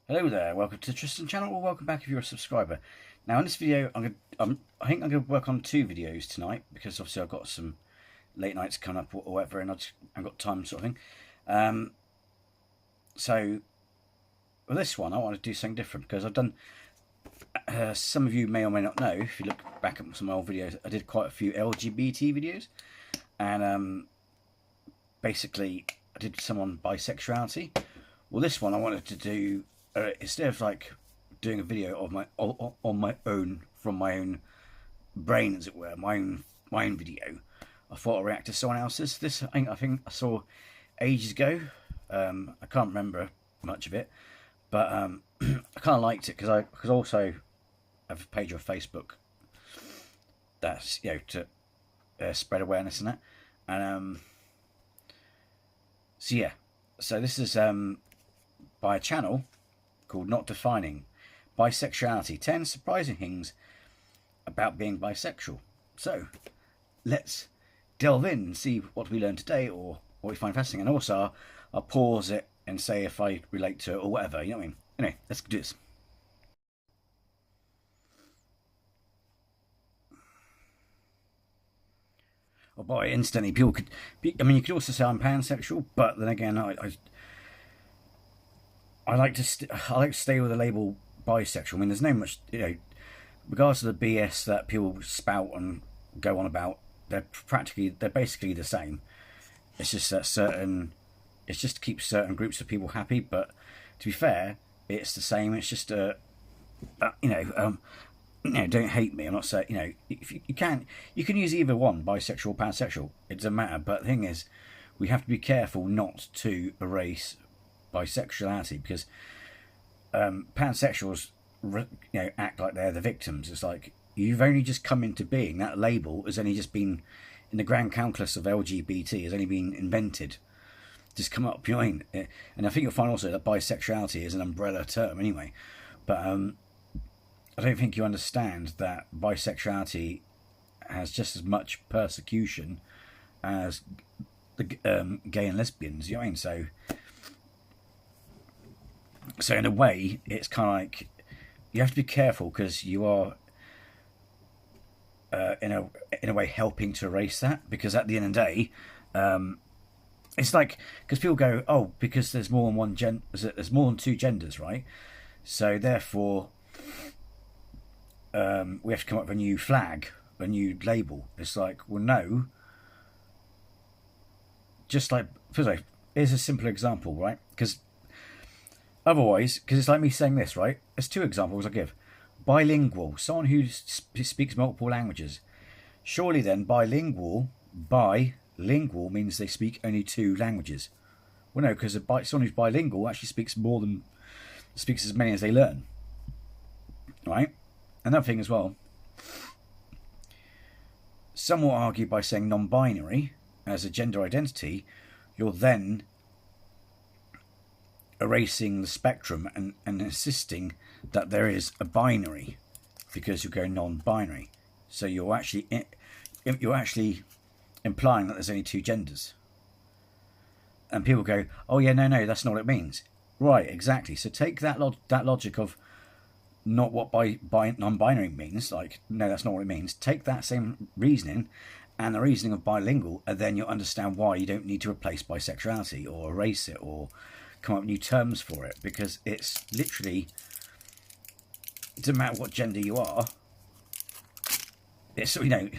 Hello there, welcome to the Tristan channel, or welcome back if you're a subscriber. Now in this video, I think I'm going to work on 2 videos tonight, because obviously I've got some late nights coming up or whatever, and I've got time sort of thing. So, with this one, I want to do something different, because I've done, some of you may or may not know, if you look back at some old videos, I did quite a few LGBT videos, and basically I did some on bisexuality. Well, this one I wanted to do, instead of like doing a video of on my own, from my own brain, as it were, my own video, I thought I'd react to someone else's. This I think I saw ages ago. I can't remember much of it, but I kind of liked it because I also have a page on Facebook that's, you know, to spread awareness and that, and so yeah, so this is by a channel called Notdefining, Bisexuality, 10 surprising things about being bisexual. So let's delve in and see what we learn today, or what we find fascinating, and also I'll pause it and say if I relate to it or whatever, you know what I mean? Anyway, let's do this. Oh boy, instantly people could I mean, you could also say I'm pansexual, but then again, I like to stay with the label bisexual. I mean, there's no much, you know, regardless of the BS that people spout and go on about, they're basically the same. It's just that it's just to keep certain groups of people happy. But to be fair, it's the same. It's just don't hate me. I'm not saying, you know, if you can use either one, bisexual or pansexual. It doesn't matter. But the thing is, we have to be careful not to erase bisexuality, because pansexuals, you know, act like they're the victims. It's like, you've only just come into being. That label has only just been, in the grand calculus of LGBT, has only been invented, just come up, you know what I mean? And I think you'll find also that bisexuality is an umbrella term anyway. But I don't think you understand that bisexuality has just as much persecution as the gay and lesbians, you know what I mean? So in a way, it's kind of like, you have to be careful, because you are in a way helping to erase that, because at the end of the day, it's like, because people go, oh, because there's more than there's more than 2 genders, right? So therefore, we have to come up with a new flag, a new label. It's like, well, no. Just like, here's a simple example, right? Because otherwise, because it's like me saying this, right? There's 2 examples I give. Bilingual, someone who speaks multiple languages. Surely then, bilingual means they speak only 2 languages. Well, no, because someone who's bilingual actually speaks as many as they learn. Right? Another thing as well, some will argue by saying non-binary as a gender identity, you're then erasing the spectrum and insisting that there is a binary, because you go non-binary. So you're actually implying that there's only 2 genders. And people go, oh yeah, no, that's not what it means. Right, exactly. So take that logic of not what non-binary means, like, no, that's not what it means. Take that same reasoning and the reasoning of bilingual, and then you'll understand why you don't need to replace bisexuality or erase it or come up with new terms for it, because it's literally, it doesn't matter what gender you are. It's, you know,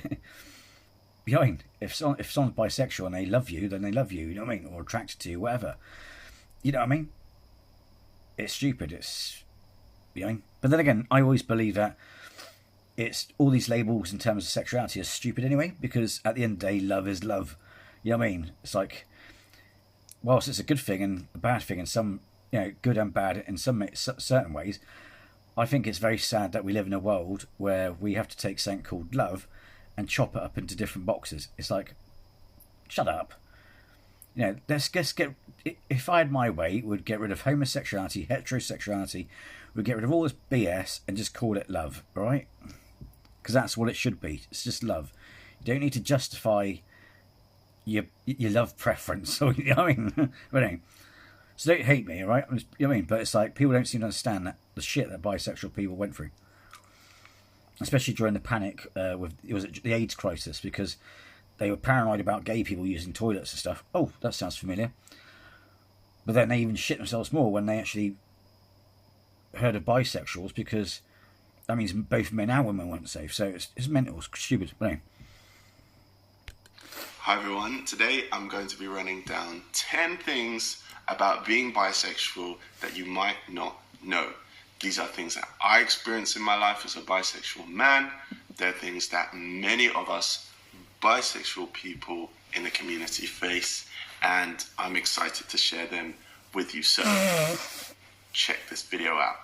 you know what I mean? If someone's bisexual and they love you, then they love you, you know what I mean? Or attracted to you, whatever. You know what I mean? It's stupid. It's, you know. But then again, I always believe that it's all these labels in terms of sexuality are stupid anyway, because at the end of the day, love is love. You know what I mean? It's like, whilst it's a good thing and a bad thing in some, you know, good and bad in some certain ways, I think it's very sad that we live in a world where we have to take something called love and chop it up into different boxes. It's like, shut up. You know, let's just get, if I had my way, we'd get rid of homosexuality, heterosexuality, we'd get rid of all this BS and just call it love, alright? Because that's what it should be. It's just love. You don't need to justify your love preference, or, you know what I mean? But anyway, So don't hate me, all right? You know what I mean? But it's like people don't seem to understand that the shit that bisexual people went through, especially during the panic with the AIDS crisis, because they were paranoid about gay people using toilets and stuff. Oh, that sounds familiar. But then they even shit themselves more when they actually heard of bisexuals, because that means both men and women weren't safe. So it's mental, it's stupid. But anyway. Hi everyone, today I'm going to be running down 10 things about being bisexual that you might not know. These are things that I experience in my life as a bisexual man. They're things that many of us bisexual people in the community face, and I'm excited to share them with you. So check this video out.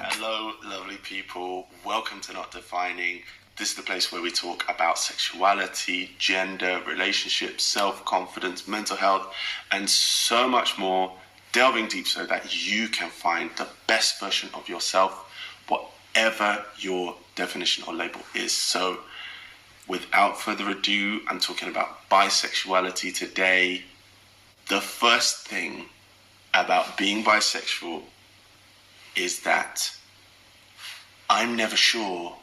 Hello, lovely people. Welcome to Notdefining. This is the place where we talk about sexuality, gender, relationships, self-confidence, mental health, and so much more, delving deep so that you can find the best version of yourself, whatever your definition or label is. So without further ado, I'm talking about bisexuality today. The first thing about being bisexual is that I'm never sure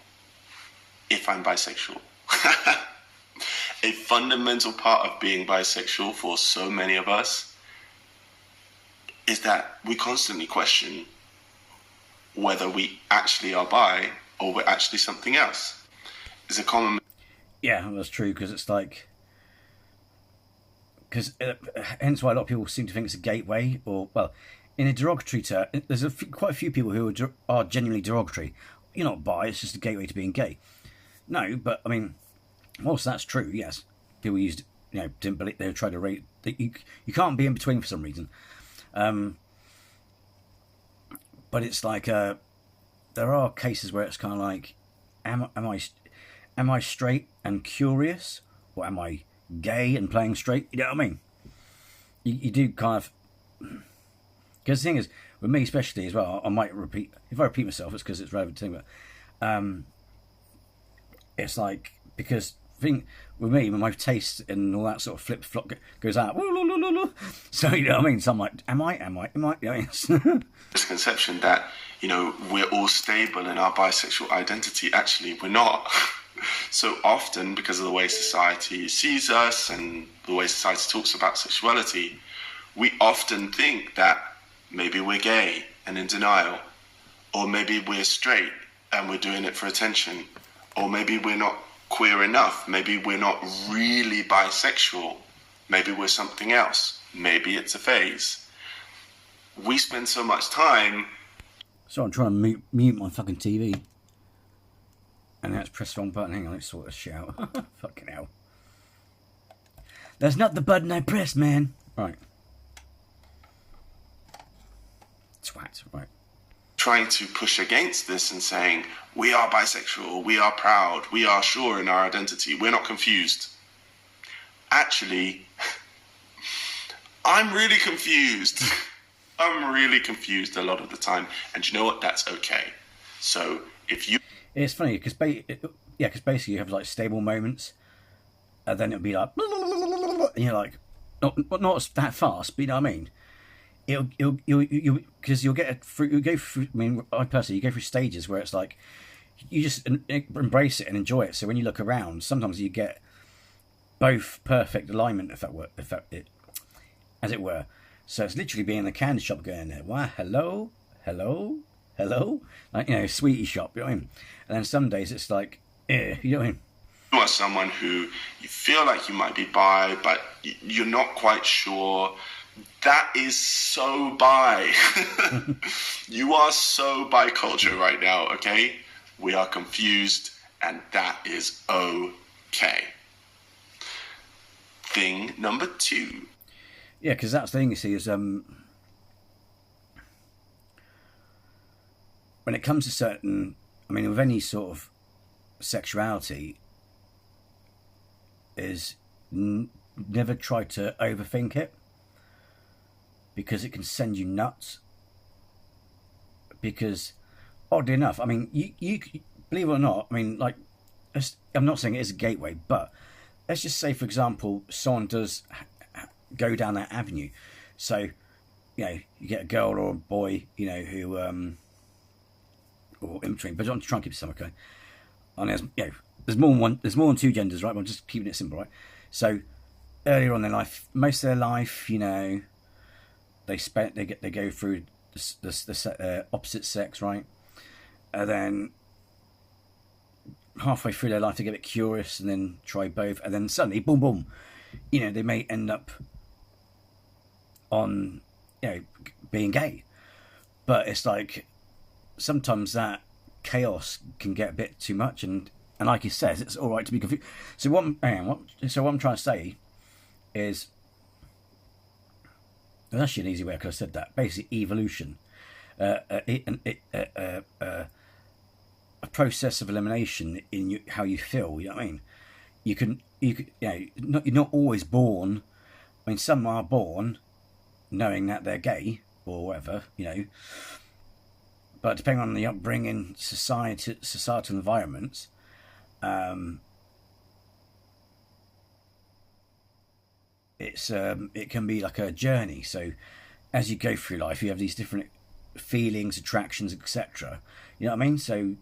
if I'm bisexual. A fundamental part of being bisexual for so many of us is that we constantly question whether we actually are bi or we're actually something else. It's a common... Yeah, that's true, because it's like... hence why a lot of people seem to think it's a gateway, or, well, in a derogatory term, there's quite a few people who are genuinely derogatory. You're not bi, it's just a gateway to being gay. No, but, I mean, whilst that's true, yes, people used, didn't believe, they tried to rate... You can't be in between for some reason. But it's like, there are cases where it's kind of like, am I straight and curious, or am I gay and playing straight? You know what I mean? You do kind of, because the thing is, with me especially as well, I might repeat, if I repeat myself, it's because it's relevant to me, but it's like, because with me, when my taste and all that sort of flip-flop goes out, so you know what I mean? So I'm like, am I? Misconception that, we're all stable in our bisexual identity. Actually, we're not. So often, because of the way society sees us and the way society talks about sexuality, we often think that maybe we're gay and in denial, or maybe we're straight and we're doing it for attention, or maybe we're not queer enough, maybe we're not really bisexual, maybe we're something else, maybe it's a phase. We spend so much time... So I'm trying to mute my fucking TV. And now it's pressed the wrong button. Hang on, let's sort this shit out. Fucking hell. That's not the button I pressed, man. Right. Twat, right. Trying to push against this and saying, we are bisexual, we are proud, we are sure in our identity, we're not confused. Actually, I'm really confused. I'm really confused a lot of the time. And you know what? That's okay. So if you... It's funny, because basically you have like stable moments, and then it'll be like... And you're like, not that fast, but you know what I mean? Because you'll go through, I mean, I personally, you go through stages where it's like, you just embrace it and enjoy it. So when you look around, sometimes you get both perfect alignment, as it were. So it's literally being in the candy shop going there, wow, hello, like, sweetie shop, you know what I mean? And then some days it's like, you know what I mean? You are someone who you feel like you might be bi, but you're not quite sure. That is so bi. You are so bi culture right now, okay? We are confused, and that is okay. Thing number 2. Yeah, because that's the thing, you see, is when it comes to certain, I mean, with any sort of sexuality, is never try to overthink it, because it can send you nuts. Because, oddly enough, I mean, you believe it or not, I mean, like, I'm not saying it is a gateway, but let's just say, for example, someone does go down that avenue. So, you get a girl or a boy, who, or in between, but I'm trying to keep it simple, okay? And there's more than two genders, right? But I'm just keeping it simple, right? So, earlier on in life, most of their life, they go through the opposite sex, right? And then halfway through their life, they get a bit curious and then try both, and then suddenly, boom, boom, they may end up on, being gay. But it's like sometimes that chaos can get a bit too much, and like he says, it's all right to be confused. So what I'm trying to say is, there's actually an easy way I could have said that. Basically, evolution, a process of elimination in how you feel. You know what I mean? You're not always born. I mean, some are born knowing that they're gay or whatever, But depending on the upbringing, societal environments, it can be like a journey. So as you go through life, you have these different feelings, attractions, etc. You know what I mean? So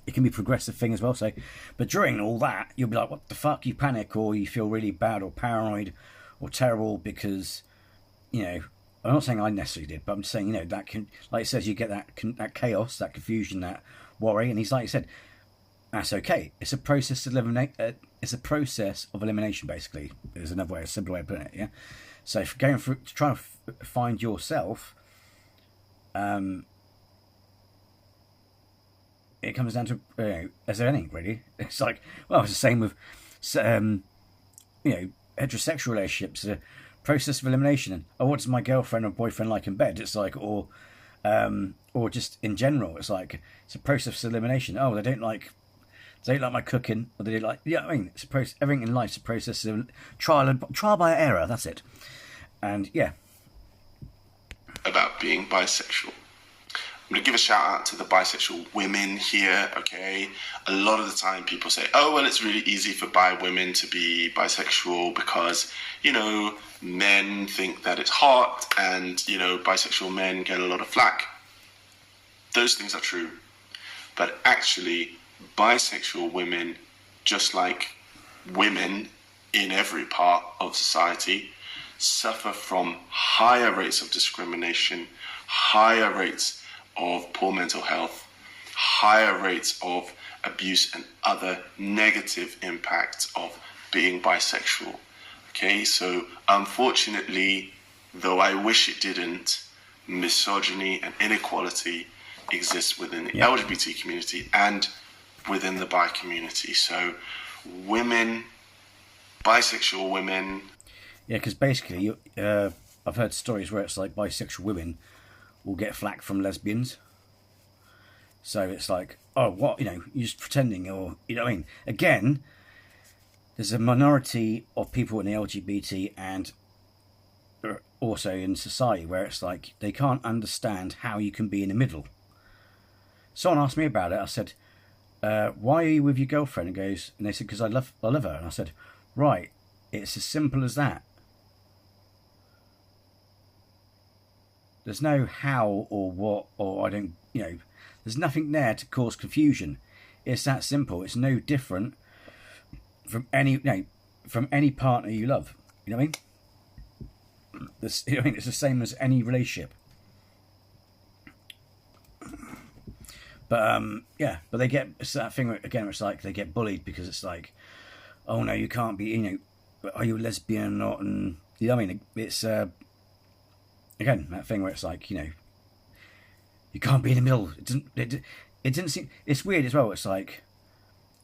it can be a progressive thing as well. So, but during all that, you'll be like, "What the fuck?" You panic, or you feel really bad, or paranoid, or terrible because, I'm not saying I necessarily did, but I'm just saying, that can, like it says, you get that chaos, that confusion, that worry, and he's like, he said, that's okay. It's a process to eliminate. It's a process of elimination, basically. There's another way, a simpler way of putting it. Yeah. So, if going through to try to find yourself, it comes down to as anything really. It's like, well, it's the same with heterosexual relationships. It's a process of elimination. And what does my girlfriend or boyfriend like in bed? It's like, or just in general, it's like it's a process of elimination. Oh, they don't like my cooking, or they don't like. Yeah, I mean, it's a process. Everything in life's a process of trial by error. That's it. And yeah, about being bisexual. I'm going to give a shout out to the bisexual women here, okay? A lot of the time people say, oh, well, it's really easy for bi women to be bisexual because, men think that it's hot and, bisexual men get a lot of flack. Those things are true. But actually, bisexual women, just like women in every part of society, suffer from higher rates of discrimination, higher rates of poor mental health, higher rates of abuse and other negative impacts of being bisexual. Okay, so unfortunately, though I wish it didn't, misogyny and inequality exists within the LGBT community and within the bi community. So women, bisexual women... Yeah, because basically, I've heard stories where it's like bisexual women will get flack from lesbians. So it's like, oh, what, you're just pretending, or, what I mean? Again, there's a minority of people in the LGBT and also in society where it's like they can't understand how you can be in the middle. Someone asked me about it. I said, why are you with your girlfriend? And they said, because I love her. And I said, right, it's as simple as that. There's no how or what, or I don't, there's nothing there to cause confusion. It's that simple. It's no different from any partner you love. You know what I mean? It's the same as any relationship. But but they get, it's that thing again. It's like they get bullied because it's like, oh no, you can't be. Are you a lesbian or not? And I mean, it's again that thing where it's like you can't be in the middle. It didn't seem. It's weird as well. It's like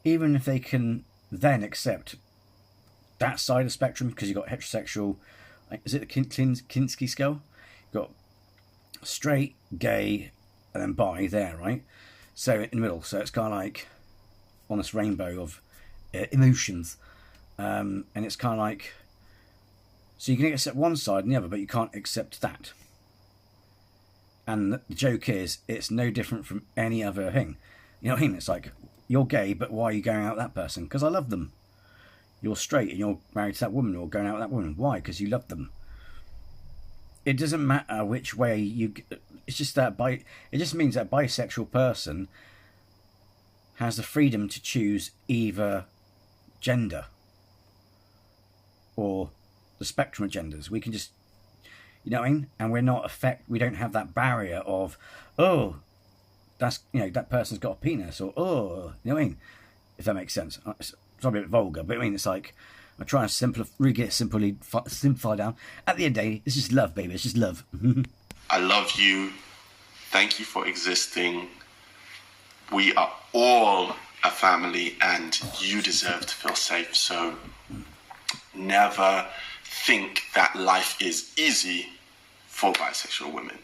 even if they can then accept that side of the spectrum, because you've got heterosexual. Is it the Kinsky scale? You've got straight, gay, and then bi there, right? So in the middle. So it's kind of like on this rainbow of emotions, and it's kind of like. So you can accept one side and the other, but you can't accept that. And the joke is, it's no different from any other thing. You know what I mean? It's like, you're gay, but why are you going out with that person? Because I love them. You're straight and you're married to that woman or going out with that woman. Why? Because you love them. It doesn't matter which way you... It's just that it just means that a bisexual person has the freedom to choose either gender or the spectrum of genders. We can just... You know what I mean? And we're not we don't have that barrier of, oh, that's, you know, that person's got a penis, or, oh, you know what I mean? If that makes sense. It's probably a bit vulgar, but I mean, it's like, I try and really get simplify down. At the end of the day, it's just love, baby. It's just love. I love you. Thank you for existing. We are all a family, and you deserve to feel safe. So never think that life is easy for bisexual women.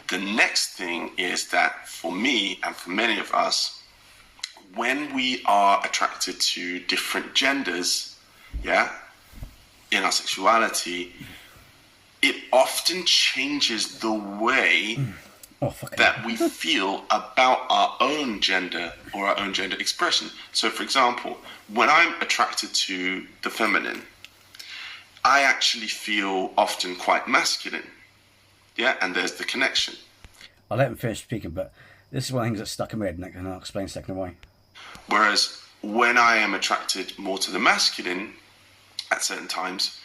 The next thing is that for me and for many of us, when we are attracted to different genders, in our sexuality, it often changes the way that we feel about our own gender or our own gender expression. So, for example, when I'm attracted to the feminine, I actually feel often quite masculine. Yeah, and there's the connection. I'll let him finish speaking, but this is one of the things that stuck in my head, and I'll explain a second why. Whereas when I am attracted more to the masculine at certain times,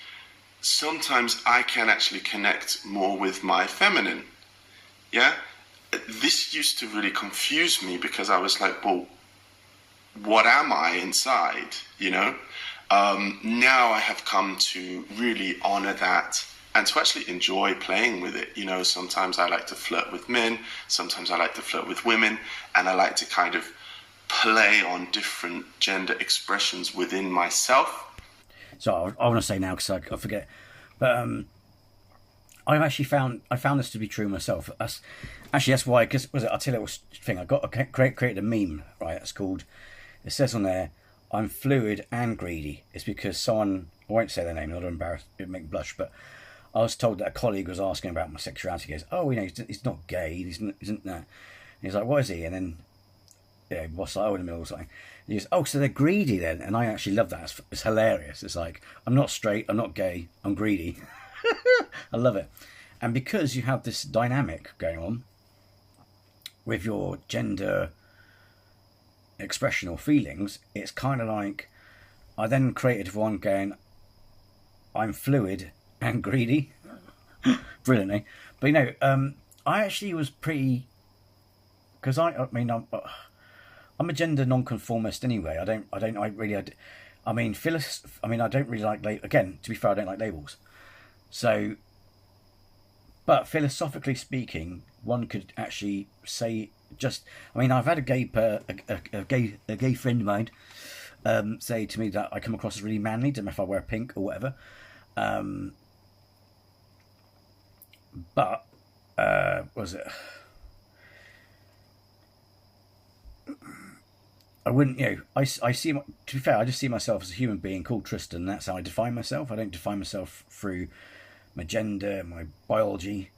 sometimes I can actually connect more with my feminine. Yeah? This used to really confuse me because I was like, well, what am I inside? You know? Now I have come to really honor that and to actually enjoy playing with it. You know, sometimes I like to flirt with men, sometimes I like to flirt with women, and I like to kind of play on different gender expressions within myself. So I want to say now because I forget, but I found this to be true myself. That's why, because I'll tell you a little thing. I created a meme, right? It's called, it says on there, I'm fluid and greedy. It's because someone, I won't say their name, not to embarrass, it make me blush, but I was told that a colleague was asking about my sexuality. He goes, oh, you know, he's not gay, isn't that? And he's like, what is he? And then, what's like, in the middle or something. And he goes, oh, so they're greedy then? And I actually love that. It's hilarious. It's like, I'm not straight, I'm not gay, I'm greedy. I love it. And because you have this dynamic going on with your gender expression or feelings, it's kind of like, I then created one going, I'm fluid and greedy. Brilliantly. But you know, I actually was pretty, because I'm a gender non-conformist anyway. I don't really like, again, to be fair, I don't like labels. So, but philosophically speaking, one could actually say I've had a gay friend of mine say to me that I come across as really manly, don't know if I wear pink or whatever. But was it? I wouldn't, I see, to be fair, I just see myself as a human being called Tristan. That's how I define myself. I don't define myself through my gender, my biology.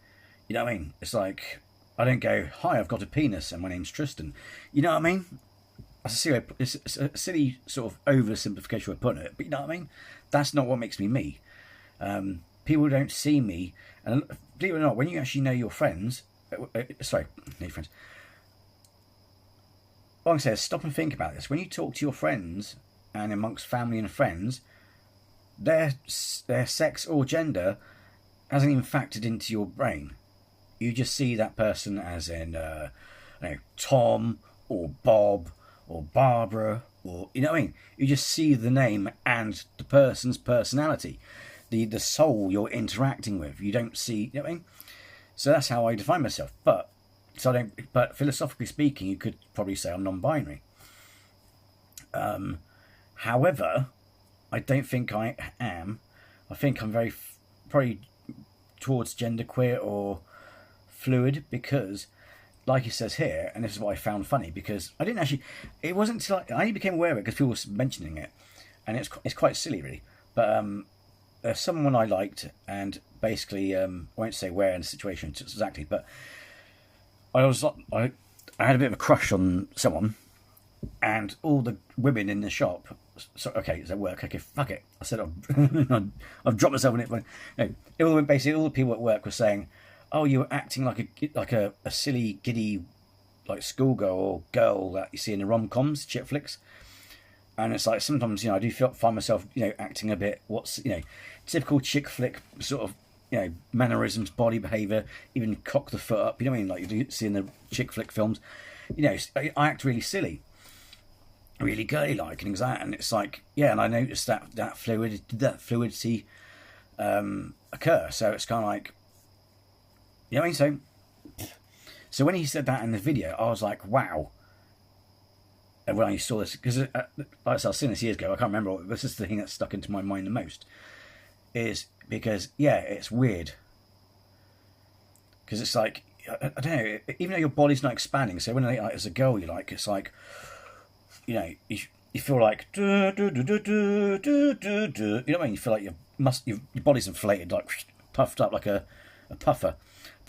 You know what I mean? It's like, I don't go, hi, I've got a penis and my name's Tristan. You know what I mean? It's a silly sort of oversimplification way of putting it, but you know what I mean? That's not what makes me me. People don't see me, and believe it or not, when you actually know your friends, what I'm going to say is stop and think about this. When you talk to your friends and amongst family and friends, their sex or gender hasn't even factored into your brain. You just see that person as in Tom or Bob or Barbara, or you know what I mean. You just see the name and the person's personality, the soul you're interacting with. You don't see, you know what I mean. So that's how I define myself. But philosophically speaking, you could probably say I'm non-binary. However, I don't think I am. I think I'm very probably towards genderqueer or fluid, because like it says here, and this is what I found funny, because I didn't actually, it wasn't until I only became aware of it because people were mentioning it, and it's quite silly really, but there's someone I liked, and basically I won't say where in the situation exactly, but I I had a bit of a crush on someone, and all the women in the shop. So okay, it's at work. Okay, fuck it. I said I've dropped myself in it. No, basically all the people at work were saying, "Oh, you were acting like a silly giddy like schoolgirl or girl that you see in the rom-coms, chick flicks." And it's like sometimes I do find myself acting a bit typical chick flick sort of mannerisms, body behaviour, even cock the foot up. You know what I mean? Like you do see in the chick flick films. I act really silly, really girly like and things like that. And it's like and I noticed that fluidity occur. So it's kind of like, you know what I mean? So when he said that in the video, I was like, wow. And when I saw this, because like I said, I've seen this years ago, I can't remember. This is the thing that stuck into my mind the most, is because it's weird. Because it's like, I don't know, even though your body's not expanding. So when as a girl, it's like, you feel like you know what I mean. You feel like your body's inflated, like puffed up like a puffer,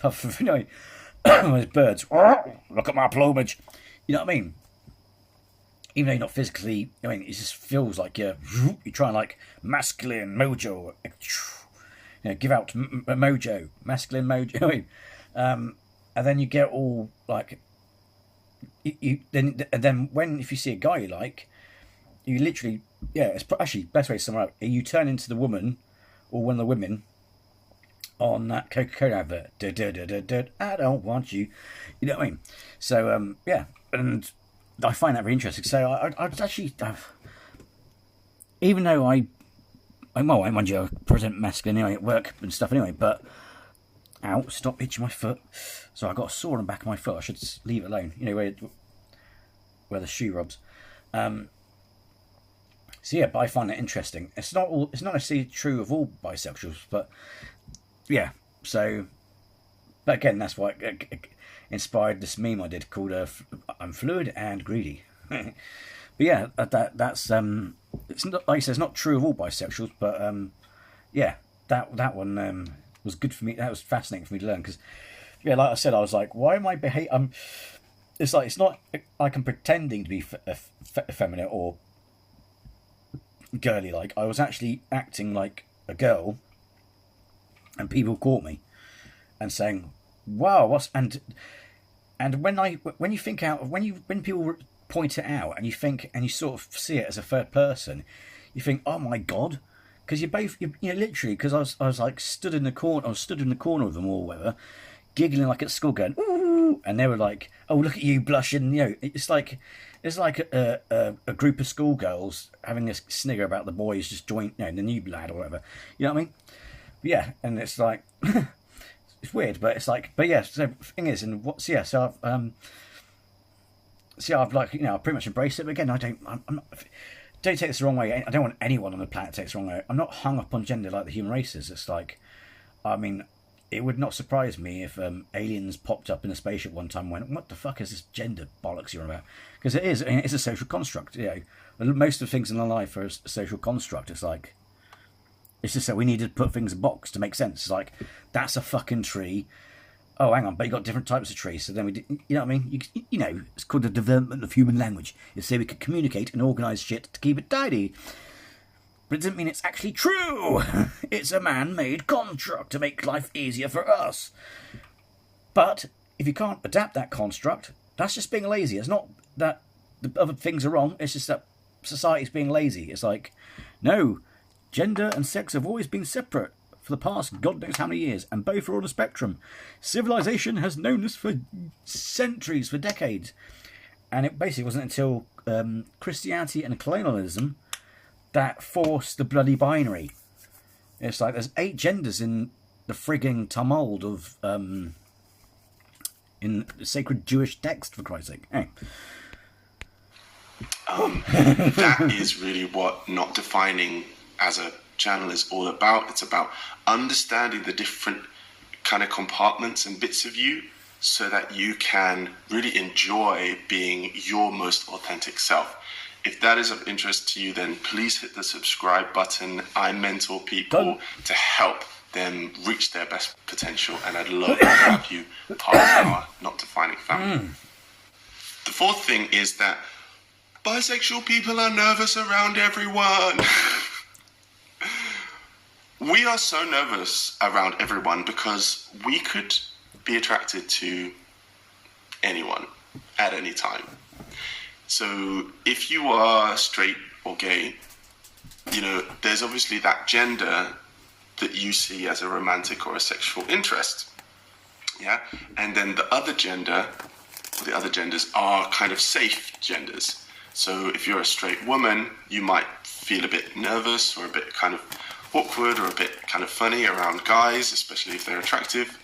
with birds. Look at my plumage. You know what I mean? Even though you're not physically, it just feels like you're trying like masculine mojo, give out mojo, masculine mojo. And then you get all like, then if you see a guy you like, you literally, it's actually best way to sum it up. You turn into the woman or one of the women on that Coca-Cola advert. I don't want you. You know what I mean? So and I find that very interesting. So I actually, even though I mind you, I present masculine anyway at work and stuff anyway, but ow, stop itching my foot. So I got a sore on the back of my foot. I should leave it alone. Where the shoe rubs. But I find that interesting. It's not necessarily true of all bisexuals, but so, but again, that's why it inspired this meme I did called "I'm fluid and greedy." But that's it's not, like I said, it's not true of all bisexuals, but that one was good for me. That was fascinating for me to learn because, like I said, I was like, why am I behaving? It's like, it's not like I'm pretending to be effeminate or girly. Like I was actually acting like a girl. And people caught me and saying, "Wow, and when you think out when people point it out and you sort of see it as a third person, you think, oh my god, because you're literally, because I was like stood in the corner of them or whatever, giggling like at school, going ooh, and they were like, oh look at you blushing, it's like a group of schoolgirls having a snigger about the boys just joined, the new lad or whatever, you know what I mean? And it's like it's weird, but it's like, so the thing is, and so I've like, I pretty much embraced it. But again, I'm not, don't take this the wrong way. I don't want anyone on the planet to take this the wrong way. I'm not hung up on gender like the human race is. It's like, it would not surprise me if aliens popped up in a spaceship one time and went, what the fuck is this gender bollocks you're on about? Because it is, it's a social construct. Most of the things in our life are a social construct. It's like, it's just that we needed to put things in a box to make sense. It's like, that's a fucking tree. Oh, hang on, but you got different types of trees. So then we did, you know what I mean? It's called the development of human language. It's so we could communicate and organise shit to keep it tidy. But it doesn't mean it's actually true. It's a man-made construct to make life easier for us. But if you can't adapt that construct, that's just being lazy. It's not that the other things are wrong. It's just that society's being lazy. It's like, no, gender and sex have always been separate for the past God knows how many years, and both are on a spectrum. Civilization has known this for centuries, for decades. And it basically wasn't until Christianity and colonialism that forced the bloody binary. It's like there's 8 genders in the frigging Talmud of in the sacred Jewish text, for Christ's sake. Hey. That is really what Not Defining as a channel is all about. It's about understanding the different kind of compartments and bits of you so that you can really enjoy being your most authentic self. If that is of interest to you, then please hit the subscribe button. I mentor people to help them reach their best potential, and I'd love to have you part of our Not Defining family. The fourth thing is that bisexual people are nervous around everyone. We are so nervous around everyone because we could be attracted to anyone at any time. So if you are straight or gay, you know, there's obviously that gender that you see as a romantic or a sexual interest. Yeah? And then the other gender, or the other genders, are kind of safe genders. So if you're a straight woman, you might feel a bit nervous or a bit kind of awkward or a bit kind of funny around guys, especially if they're attractive.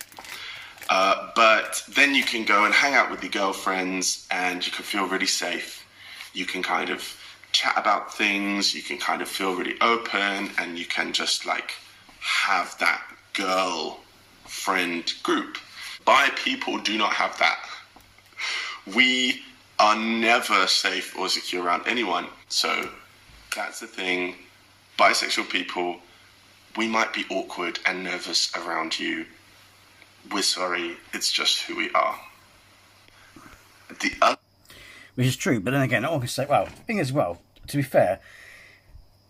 But then you can go and hang out with your girlfriends and you can feel really safe. You can kind of chat about things, you can kind of feel really open, and you can just like have that girl friend group. Bi people do not have that. We are never safe or secure around anyone. So that's the thing. Bisexual people, we might be awkward and nervous around you. We're sorry, it's just who we are. Which is true, but then again, I can say, well, the thing is, well, to be fair,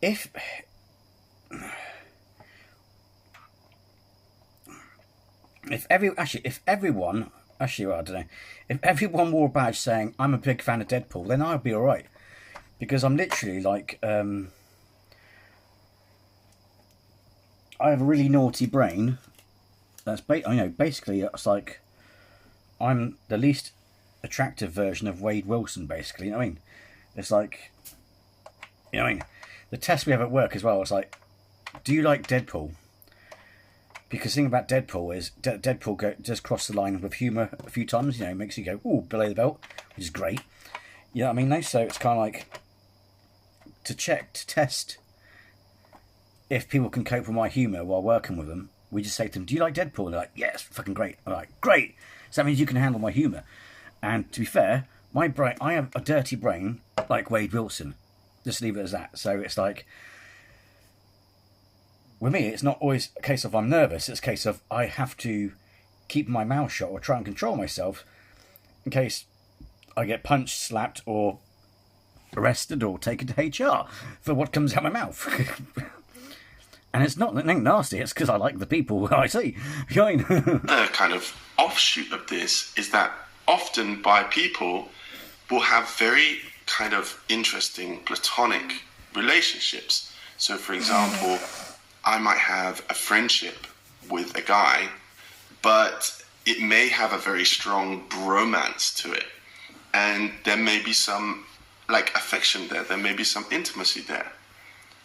if everyone wore a badge saying I'm a big fan of Deadpool, then I'd be alright, because I'm literally like, I have a really naughty brain. That's basically it's like I'm the least attractive version of Wade Wilson, basically. You know what I mean? It's like, you know what I mean? The test we have at work as well, it's like, do you like Deadpool? Because the thing about Deadpool is Deadpool does cross the line with humour a few times, you know, makes you go, ooh, below the belt, which is great. You know what I mean, though? So it's kind of like, to test if people can cope with my humour while working with them, we just say to them, do you like Deadpool? And they're like, yeah, it's fucking great. I'm like, great! So that means you can handle my humour. And to be fair, my brain, I have a dirty brain like Wade Wilson. Just leave it as that. So it's like, with me, it's not always a case of I'm nervous. It's a case of I have to keep my mouth shut or try and control myself in case I get punched, slapped, or arrested or taken to HR for what comes out my mouth. And it's not anything nasty, it's because I like the people I see. The kind of offshoot of this is that often bi people will have very kind of interesting platonic relationships. So, for example, I might have a friendship with a guy, but it may have a very strong bromance to it. And there may be some, like, affection there. There may be some intimacy there.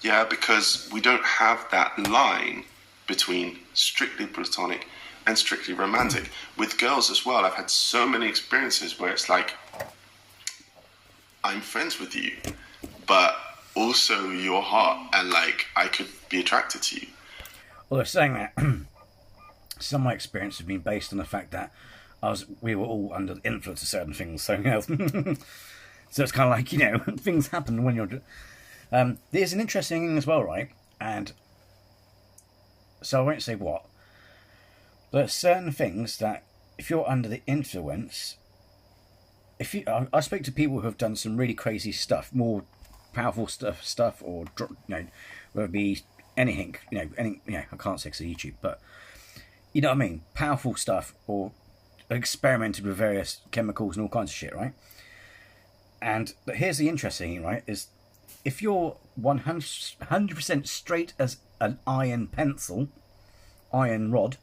Yeah, because we don't have that line between strictly platonic and strictly romantic. With girls as well, I've had so many experiences where it's like, I'm friends with you, but also you're hot and like I could be attracted to you. Well, they're saying that some of my experience has been based on the fact that we were all under the influence of certain things. So, you know, so it's kind of like, you know, things happen when you're... There's an interesting thing as well, right? And so I won't say what, but there's certain things that if you're under the influence, I speak to people who have done some really crazy stuff, more powerful stuff, or you know, whether it be anything, I can't say it's on YouTube, but you know what I mean, powerful stuff, or experimented with various chemicals and all kinds of shit, right? But here's the interesting thing, right? Is if you're 100% straight as an iron pencil, iron rod,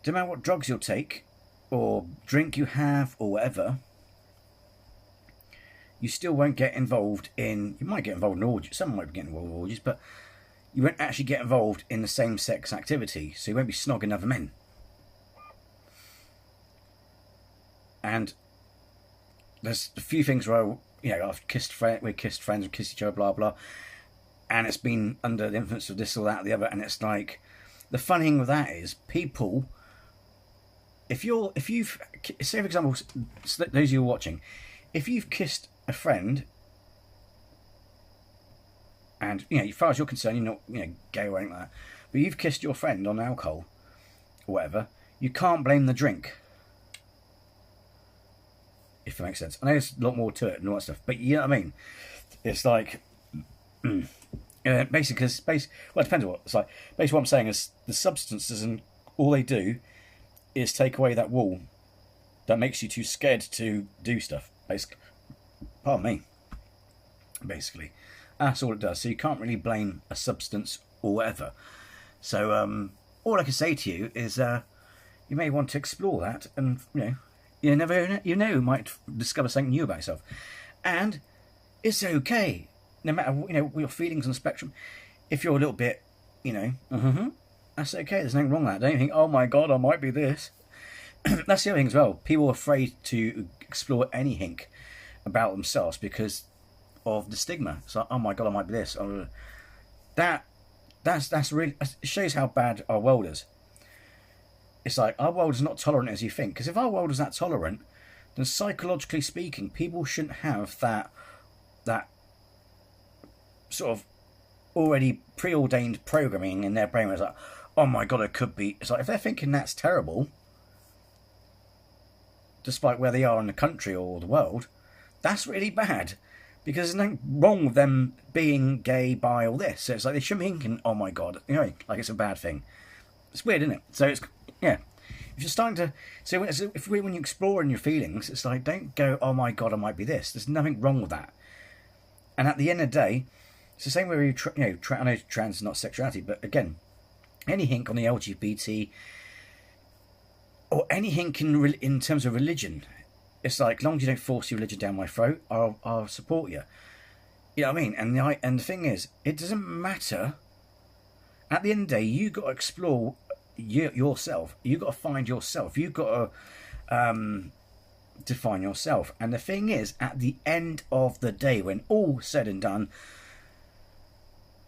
no matter what drugs you'll take, or drink you have, or whatever, you still won't get involved in... You might get involved in orgies, some might get involved in orgies, but you won't actually get involved in the same-sex activity, so you won't be snogging other men. And there's a few things where, I've kissed friends, we kissed each other, blah, blah, and it's been under the influence of this or that or the other, and it's like, the funny thing with that is, people, if you've, say for example, those of you watching, if you've kissed a friend, and, as far as you're concerned, you're not, gay or anything like that, but you've kissed your friend on alcohol, or whatever, you can't blame the drink. if it makes sense. I know there's a lot more to it and all that stuff, but you know what I mean? It's like, basically, because well, it depends on what it's like. Basically, what I'm saying is the substances and all they do is take away that wall that makes you too scared to do stuff. Basically, pardon me. Basically, that's all it does. So you can't really blame a substance or whatever. So all I can say to you is you may want to explore that, and you never might discover something new about yourself, and it's okay. No matter your feelings on the spectrum, if you're a little bit, that's okay. There's nothing wrong with that. Don't think, oh my god, I might be this. That's the other thing as well. People are afraid to explore any hink about themselves because of the stigma. It's like, oh my god, I might be this. That's really, it shows how bad our world is. It's like, our world is not tolerant as you think. Because if our world is that tolerant, then psychologically speaking, people shouldn't have that sort of already preordained programming in their brain where it's like, oh my god, it could be. It's like, if they're thinking that's terrible, despite where they are in the country or the world, that's really bad. Because there's nothing wrong with them being gay, bi, all this. So it's like they shouldn't be thinking, oh my god, like it's a bad thing. It's weird, isn't it? So it's, yeah. If you're starting to, when you explore in your feelings, it's like, don't go, oh my god, I might be this. There's nothing wrong with that. And at the end of the day, it's the same way I know trans is not sexuality, but again, any hink on the LGBT, or any hink in terms of religion, it's like, as long as you don't force your religion down my throat, I'll support you. You know what I mean? And the thing is, it doesn't matter. At the end of the day, you got to explore yourself. You got to find yourself. You got to define yourself. And the thing is, at the end of the day, when all's said and done,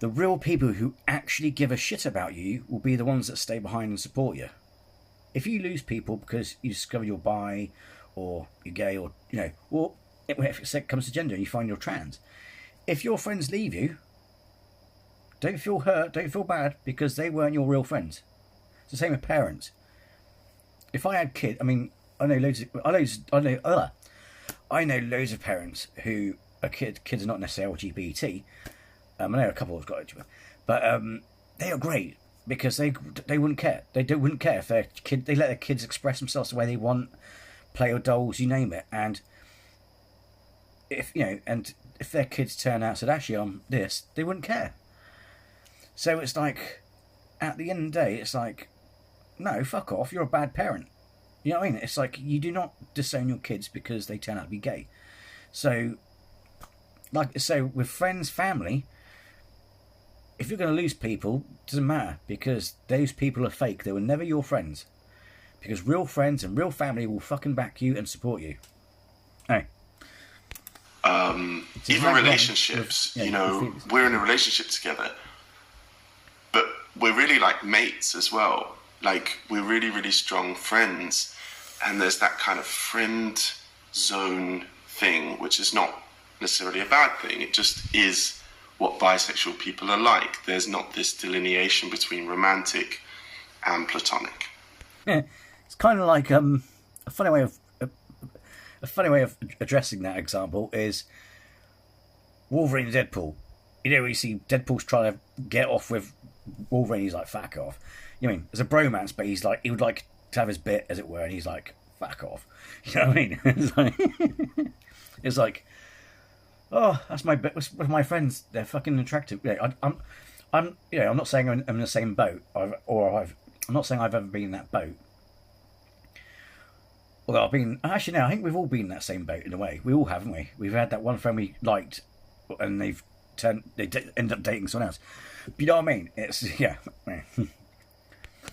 the real people who actually give a shit about you will be the ones that stay behind and support you. If you lose people because you discover you're bi, or you're gay, or if it comes to gender and you find you're trans, if your friends leave you, don't feel hurt, don't feel bad, because they weren't your real friends. It's the same with parents. If I had kids, I know loads of parents who are kids are not necessarily LGBT. I know a couple have got it, but they are great because they wouldn't care. They wouldn't care if their kid. They let their kids express themselves the way they want. Play or dolls, you name it, and if their kids turn out and said, actually I'm this, they wouldn't care. So it's like, at the end of the day, it's like, no, fuck off, you're a bad parent. You know what I mean? It's like, you do not disown your kids because they turn out to be gay. So with friends, family, if you're going to lose people, it doesn't matter, because those people are fake. They were never your friends. Because real friends and real family will fucking back you and support you. Hey. Even relationships, we're in a relationship together, but we're really like mates as well. Like, we're really, really strong friends. And there's that kind of friend zone thing, which is not necessarily a bad thing. It just is what bisexual people are like. There's not this delineation between romantic and platonic. Yeah. It's kind of like a funny way of addressing that example is Wolverine and Deadpool. You see Deadpool's trying to get off with Wolverine. He's like, "Fuck off." You know what I mean? There's a bromance, but he's like, he would like to have his bit, as it were, and he's like, "Fuck off." You know what I mean? It's like, oh, that's my bit with my friends. They're fucking attractive. Yeah, I'm not saying I'm in the same boat, I'm not saying I've ever been in that boat. Well, I think we've all been in that same boat in a way. We all have, haven't we? We've had that one friend we liked, and they end up dating someone else. But you know what I mean? It's, yeah.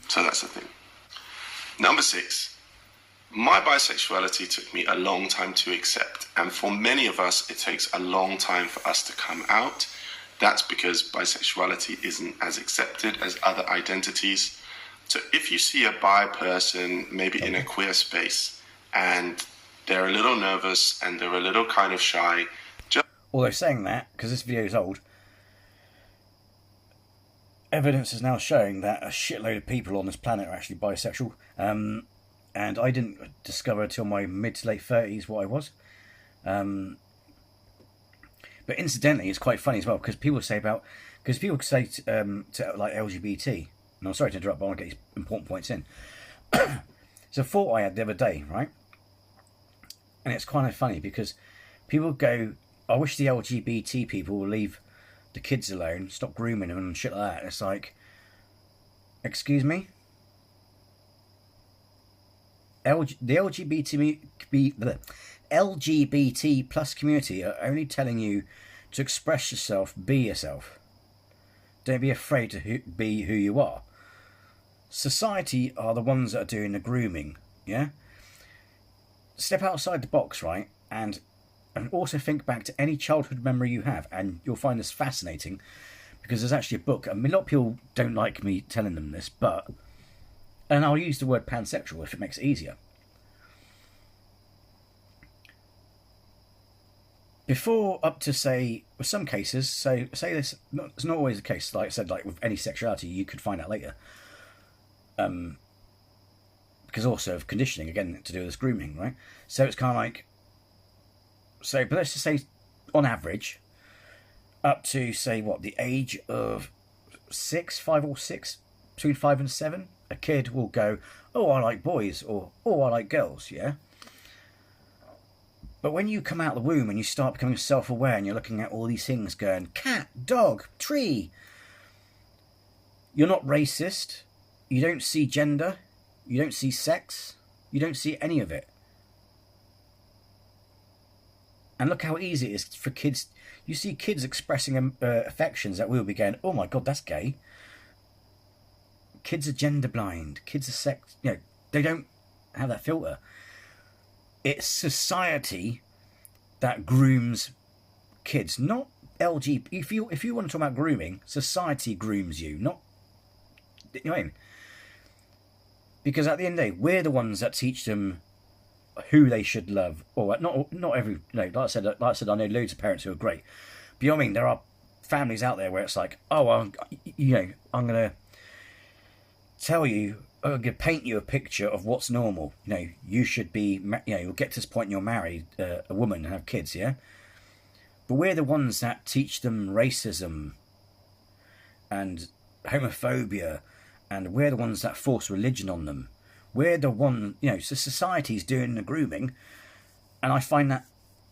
So that's the thing. Number 6, my bisexuality took me a long time to accept. And for many of us, it takes a long time for us to come out. That's because bisexuality isn't as accepted as other identities. So if you see a bi person, maybe in a queer space, and they're a little nervous and they're a little kind of shy. Although saying that, because this video is old, evidence is now showing that a shitload of people on this planet are actually bisexual. and I didn't discover until my mid to late 30s what I was. But incidentally, it's quite funny as well because people say to like LGBT. And I'm sorry to interrupt, but I want to get these important points in. It's a thought I had the other day, right? And it's kind of funny because people go, I wish the LGBT people will leave the kids alone, stop grooming them and shit like that. It's like, excuse me? The LGBT plus community are only telling you to express yourself, be yourself. Don't be afraid to be who you are. Society are the ones that are doing the grooming, yeah? Step outside the box, right? And also think back to any childhood memory you have, and you'll find this fascinating because there's actually a book. I mean, a lot of people don't like me telling them this, and I'll use the word pansexual if it makes it easier. Before, up to say, with some cases, so say this, it's not always the case, like I said, like with any sexuality, you could find out later. Because also of conditioning, again, to do with this grooming, right? So it's kind of like, but let's just say, on average, up to, say, the age of 5 or 6, between 5 and 7, a kid will go, oh, I like boys, or, oh, I like girls, yeah? But when you come out of the womb and you start becoming self-aware and you're looking at all these things going, cat, dog, tree, you're not racist, you don't see gender, you don't see sex, you don't see any of it. And look how easy it is for kids. You see kids expressing affections that we'll be going, oh my God, that's gay. Kids are gender blind. Kids are sex. They don't have that filter. It's society that grooms kids, not LGBT. If you want to talk about grooming, society grooms you, not. You know what I mean? Because at the end of the day, we're the ones that teach them who they should love, or not every. Like I said, I know loads of parents who are great. But you know what I mean? There are families out there where it's like, oh, I'm gonna tell you, I'm gonna paint you a picture of what's normal. You should be. You'll get to this point and you're married, a woman, and have kids, yeah. But we're the ones that teach them racism and homophobia, and we're the ones that force religion on them. We're the one, so society's doing the grooming, and I find that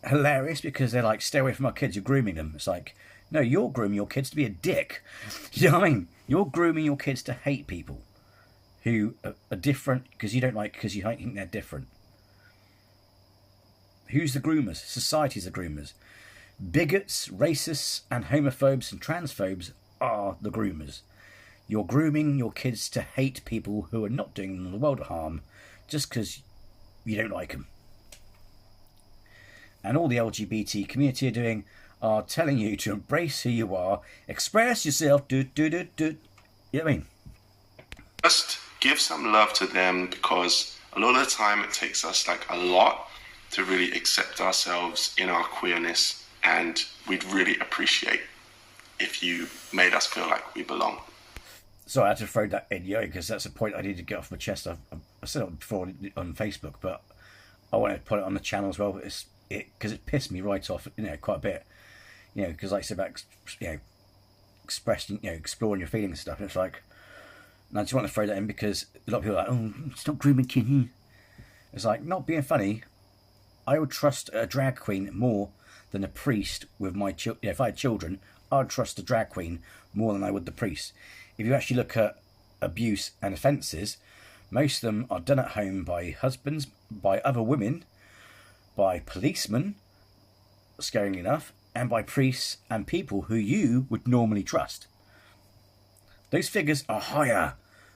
hilarious because they're like, stay away from our kids, you're grooming them. It's like, no, you're grooming your kids to be a dick. You know what I mean? You're grooming your kids to hate people who are different because you think they're different. Who's the groomers? Society's the groomers. Bigots, racists, and homophobes and transphobes are the groomers. You're grooming your kids to hate people who are not doing them the world of harm just because you don't like them. And all the LGBT community are telling you to embrace who you are, express yourself, do. You know what I mean? Just give some love to them, because a lot of the time it takes us a lot to really accept ourselves in our queerness, and we'd really appreciate if you made us feel like we belong. So I had to throw that in, because that's a point I need to get off my chest. I said it before on Facebook, but I wanted to put it on the channel as well. Because it pissed me right off, quite a bit. Because like I said about, expressing, exploring your feelings and stuff. And it's like, and I just want to throw that in because a lot of people are like, oh, stop grooming kids. It's like, not being funny. I would trust a drag queen more than a priest with my children. If I had children, I would trust a drag queen more than I would the priest. If you actually look at abuse and offences, most of them are done at home by husbands, by other women, by policemen, scarily enough, and by priests and people who you would normally trust. Those figures are higher.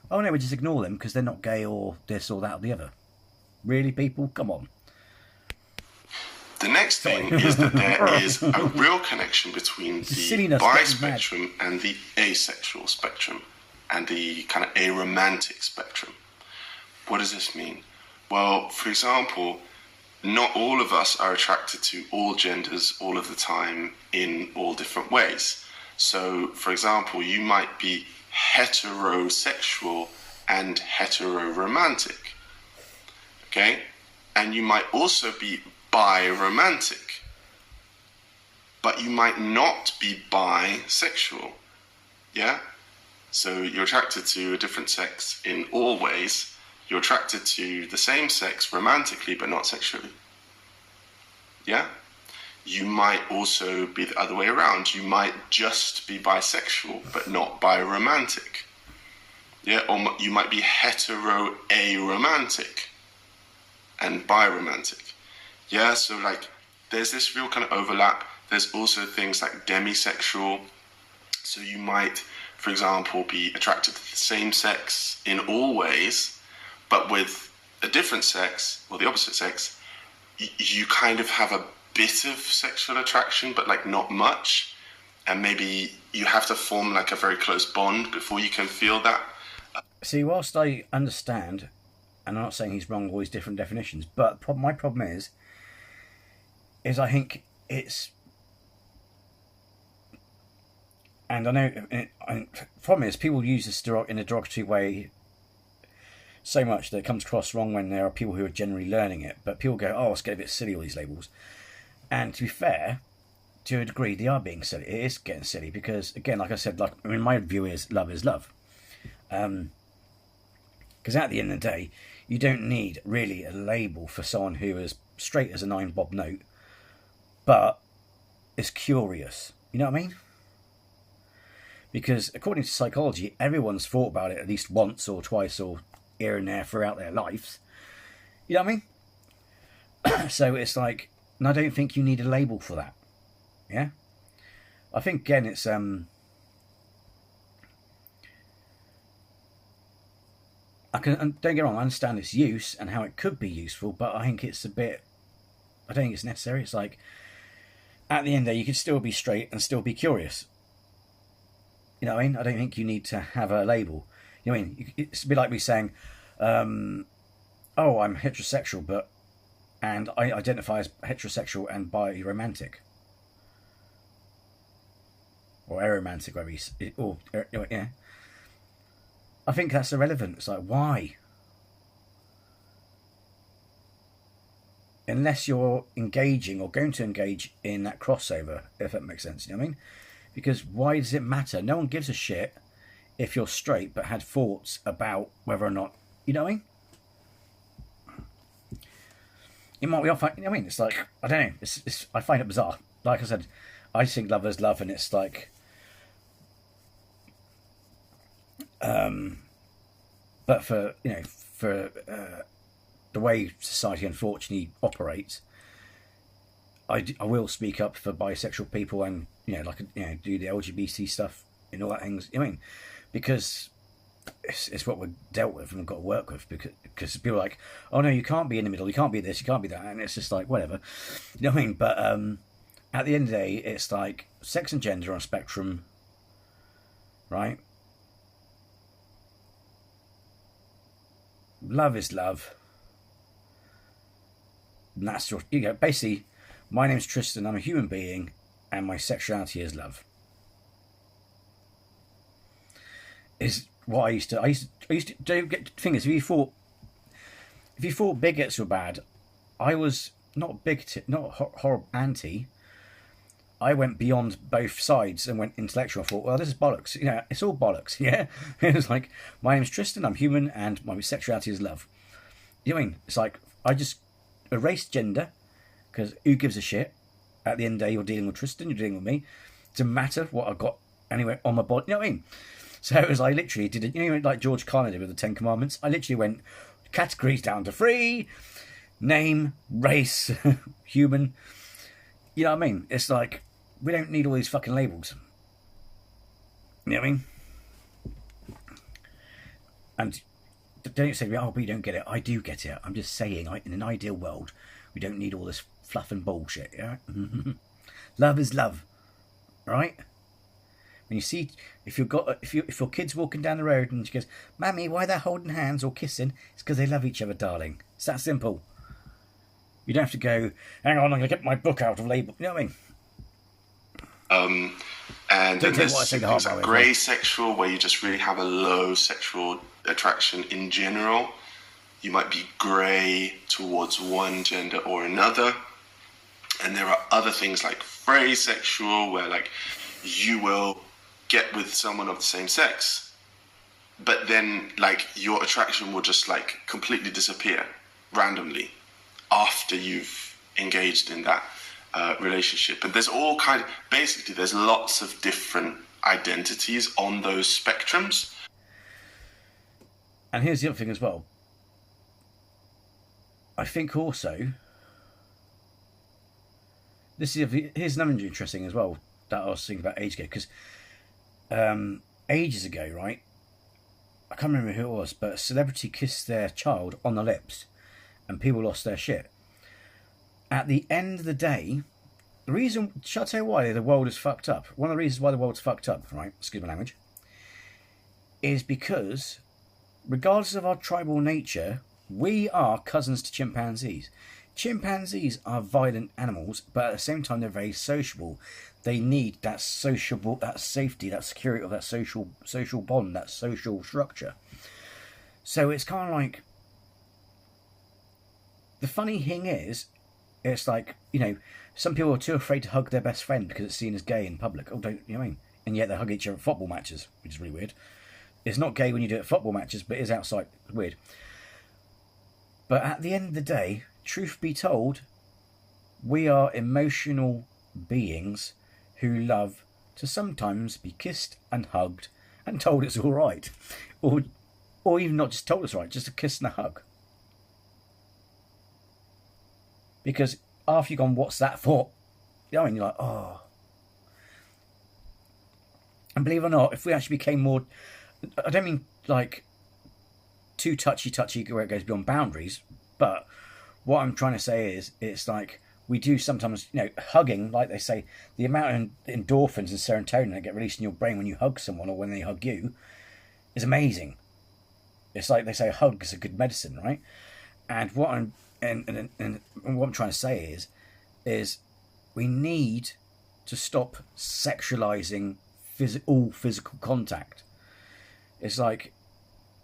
Oh no, we just ignore them because they're not gay or this or that or the other. Really, people? Come on. The next thing is that there is a real connection between the bi-spectrum and the asexual spectrum, and the kind of aromantic spectrum. What does this mean? Well, for example, not all of us are attracted to all genders all of the time in all different ways. So, for example, you might be heterosexual and hetero-romantic. Okay? And you might also be bi-romantic. But you might not be bisexual. Yeah? So you're attracted to a different sex in all ways. You're attracted to the same sex romantically, but not sexually. Yeah? You might also be the other way around. You might just be bisexual, but not biromantic. Yeah? Or you might be hetero-aromantic and biromantic. Yeah? So like, there's this real kind of overlap. There's also things like demisexual. So you might, for example, be attracted to the same sex in all ways, but with a different sex, or the opposite sex, you kind of have a bit of sexual attraction, but like not much. And maybe you have to form like a very close bond before you can feel that. See, whilst I understand, and I'm not saying he's wrong, all these different definitions, but my problem is I think it's... And I know, the problem is people use this in a derogatory way so much that it comes across wrong when there are people who are generally learning it. But people go, oh, it's getting a bit silly, all these labels. And to be fair, to a degree, they are being silly. It is getting silly because, again, like I said, my view is love is love. Because at the end of the day, you don't need really a label for someone who is straight as a 9-bob note, but is curious. You know what I mean? Because according to psychology, everyone's thought about it at least once or twice or here and there throughout their lives. You know what I mean? So it's like, and I don't think you need a label for that. Yeah? I think, again, it's... don't get wrong, I understand its use and how it could be useful, but I think it's a bit... I don't think it's necessary. It's like, at the end there, you can still be straight and still be curious. You know what I mean? I don't think you need to have a label. You know what I mean? It's a bit like me saying, oh, I'm heterosexual, and I identify as heterosexual and biromantic. Or aromantic, whatever yeah. I think that's irrelevant. It's like, why? Unless you're engaging or going to engage in that crossover, if that makes sense. You know what I mean? Because why does it matter? No one gives a shit if you're straight but had thoughts about whether or not... You know what I mean? It might be off... You know what I mean? It's like, I don't know. I find it bizarre. Like I said, I think love is love, and it's like... but for, you know, for the way society unfortunately operates, I will speak up for bisexual people and, you know, like, you know, do the LGBT stuff and all that things. You know what I mean? Because it's what we're dealt with and we've got to work with. Because people are like, oh no, you can't be in the middle, you can't be this, you can't be that, and it's just like, whatever. You know what I mean? But at the end of the day, it's like sex and gender on a spectrum, right? Love is love. And that's your, you know, basically, my name's Tristan, I'm a human being, and my sexuality is love. Is what I used to don't get fingers. If you thought bigots were bad, I was not bigoted, not horrible anti. I went beyond both sides and went intellectual. I thought, well, this is bollocks. You know, it's all bollocks. Yeah, it was like, my name's Tristan, I'm human, and my sexuality is love. You know what I mean? It's like, I just erased gender, because who gives a shit? At the end of the day, you're dealing with Tristan, you're dealing with me. It doesn't matter what I've got anywhere on my body. You know what I mean? So it was, I literally did it, you know, like George Carlin did with the 10 Commandments. I literally went categories down to 3, name, race, human. You know what I mean? It's like, we don't need all these fucking labels. You know what I mean? And don't say, oh, but you don't get it. I do get it. I'm just saying, in an ideal world, we don't need all this fluff and bullshit. Yeah? Love is love, right? When you see, if your kid's walking down the road and she goes, "Mammy, why they're holding hands or kissing?" It's because they love each other, darling. It's that simple. You don't have to go, hang on, I'm going to get my book out of label. You know what I mean? And then there's things like grey sexual, where you just really have a low sexual attraction in general. you might be grey towards one gender or another. And there are other things like asexual, where like you will get with someone of the same sex, but then like your attraction will just like completely disappear randomly after you've engaged in that relationship. And there's all basically there's lots of different identities on those spectrums. And here's the other thing as well. I think also, here's another interesting as well that I was thinking about ages ago, because ages ago, right, I can't remember who it was, but a celebrity kissed their child on the lips and people lost their shit. At the end of the day, shall I tell you why the world is fucked up? One of the reasons why the world's fucked up, right, excuse my language, is because regardless of our tribal nature, we are cousins to chimpanzees. Chimpanzees are violent animals, but at the same time they're very sociable. They need that sociable, that safety, that security of that social bond, that social structure. So it's kind of like, the funny thing is, it's like, you know, some people are too afraid to hug their best friend because it's seen as gay in public. Oh, don't you know what I mean? And yet they hug each other at football matches, which is really weird. It's not gay when you do it at football matches, but it is outside. It's weird. But at the end of the day, truth be told, we are emotional beings who love to sometimes be kissed and hugged and told it's all right. Or even not just told it's all right, just a kiss and a hug. Because after you've gone, what's that for? You know, and you're like, oh. And believe it or not, if we actually became more, I don't mean like too touchy where it goes beyond boundaries, but what I'm trying to say is, it's like we do sometimes, you know, hugging, like they say, the amount of endorphins and serotonin that get released in your brain when you hug someone or when they hug you is amazing. It's like they say, a hug is a good medicine, right? And what I'm what I'm trying to say is we need to stop sexualizing all physical contact. It's like,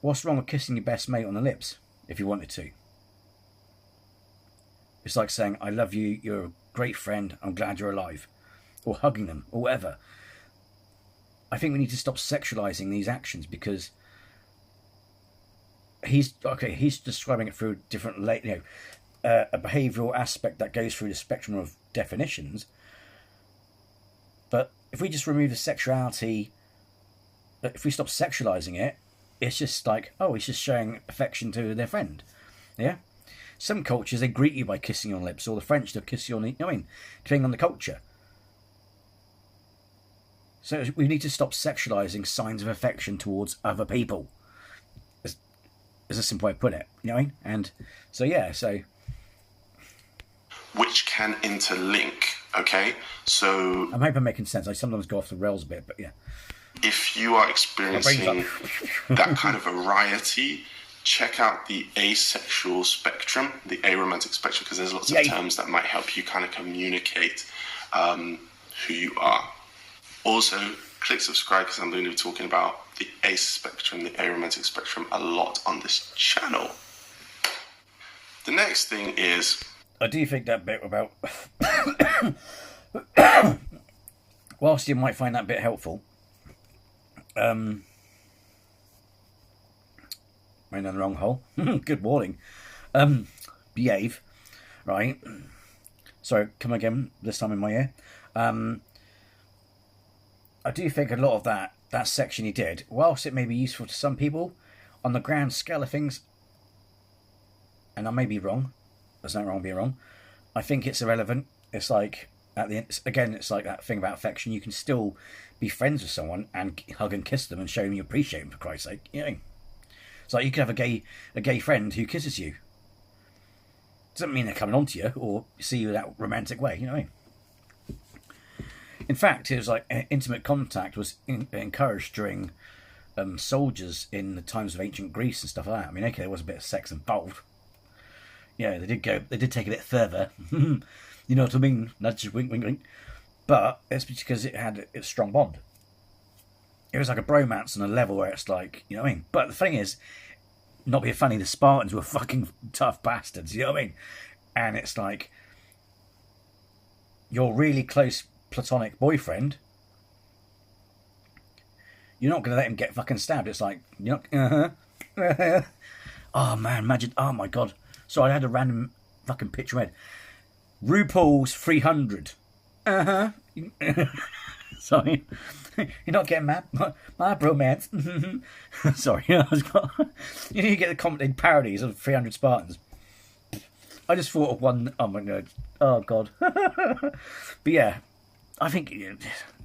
what's wrong with kissing your best mate on the lips if you wanted to? It's like saying, I love you, you're a great friend, I'm glad you're alive. Or hugging them, or whatever. I think we need to stop sexualizing these actions, because he's describing it through different, you know, a behavioural aspect that goes through the spectrum of definitions. But if we just remove the sexuality, if we stop sexualizing it, it's just like, oh, he's just showing affection to their friend. Yeah? Some cultures, they greet you by kissing you on the lips, or the French, they'll kiss you on the, you know what I mean? Depending on the culture. So we need to stop sexualizing signs of affection towards other people. Is a simple way to put it, you know what I mean? And so, yeah, so... which can interlink, okay? So... I'm hoping I'm making sense. I sometimes go off the rails a bit, but yeah. If you are experiencing that kind of variety, check out the asexual spectrum, the aromantic spectrum, because there's lots of terms that might help you kind of communicate who you are. Also, click subscribe, because I'm going to be talking about the ace spectrum, the aromantic spectrum, a lot on this channel. The next thing is... I do think that bit about... whilst you might find that bit helpful, went down the wrong hole. Good morning. Behave. Right. Sorry, come again, this time in my ear. I do think a lot of that section he did, whilst it may be useful to some people, on the grand scale of things, and I may be wrong, there's nothing wrong being wrong, I think it's irrelevant. It's like, at the end, again, it's like that thing about affection. You can still be friends with someone and hug and kiss them and show them you appreciate them, for Christ's sake. You know, it's like you could have a gay friend who kisses you. Doesn't mean they're coming on to you or see you in that romantic way. You know what I mean? In fact, it was like intimate contact was encouraged during soldiers in the times of ancient Greece and stuff like that. I mean, okay, there was a bit of sex involved. Yeah, they did take it a bit further. You know what I mean? That's just wink, wink, wink. But it's because it had a strong bond. It was like a bromance on a level where it's like, you know what I mean? But the thing is, not being funny, the Spartans were fucking tough bastards, you know what I mean? And it's like, your really close platonic boyfriend, you're not going to let him get fucking stabbed. It's like, you know, oh man, imagine, oh my god. So I had a random fucking picture in my head. RuPaul's 300. Sorry. You're not getting my bromance. Sorry, I was got. You get the commenting parodies of 300 Spartans. I just thought of one. Oh my god. Oh god. But yeah, I think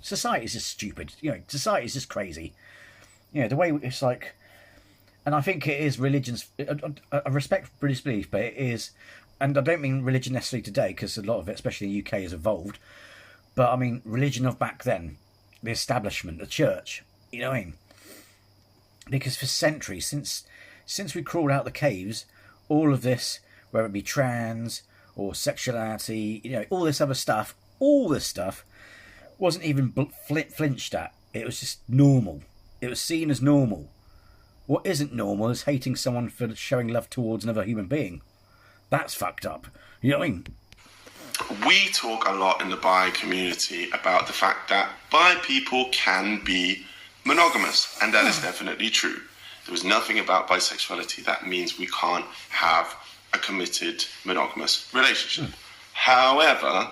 society is just stupid. You know, society is just crazy. You know, the way it's like, and I think it is religion's. I respect British belief, but it is, and I don't mean religion necessarily today, because a lot of it, especially in the UK, has evolved. But I mean religion of back then, the establishment, the church. You know what I mean? Because for centuries, since we crawled out the caves, all of this, whether it be trans or sexuality, you know, all this other stuff, all this stuff wasn't even flinched at. It was just normal. It was seen as normal. What isn't normal is hating someone for showing love towards another human being. That's fucked up. You know what I mean? We talk a lot in the bi community about the fact that bi people can be monogamous, and that is definitely true. There is nothing about bisexuality that means we can't have a committed monogamous relationship. However,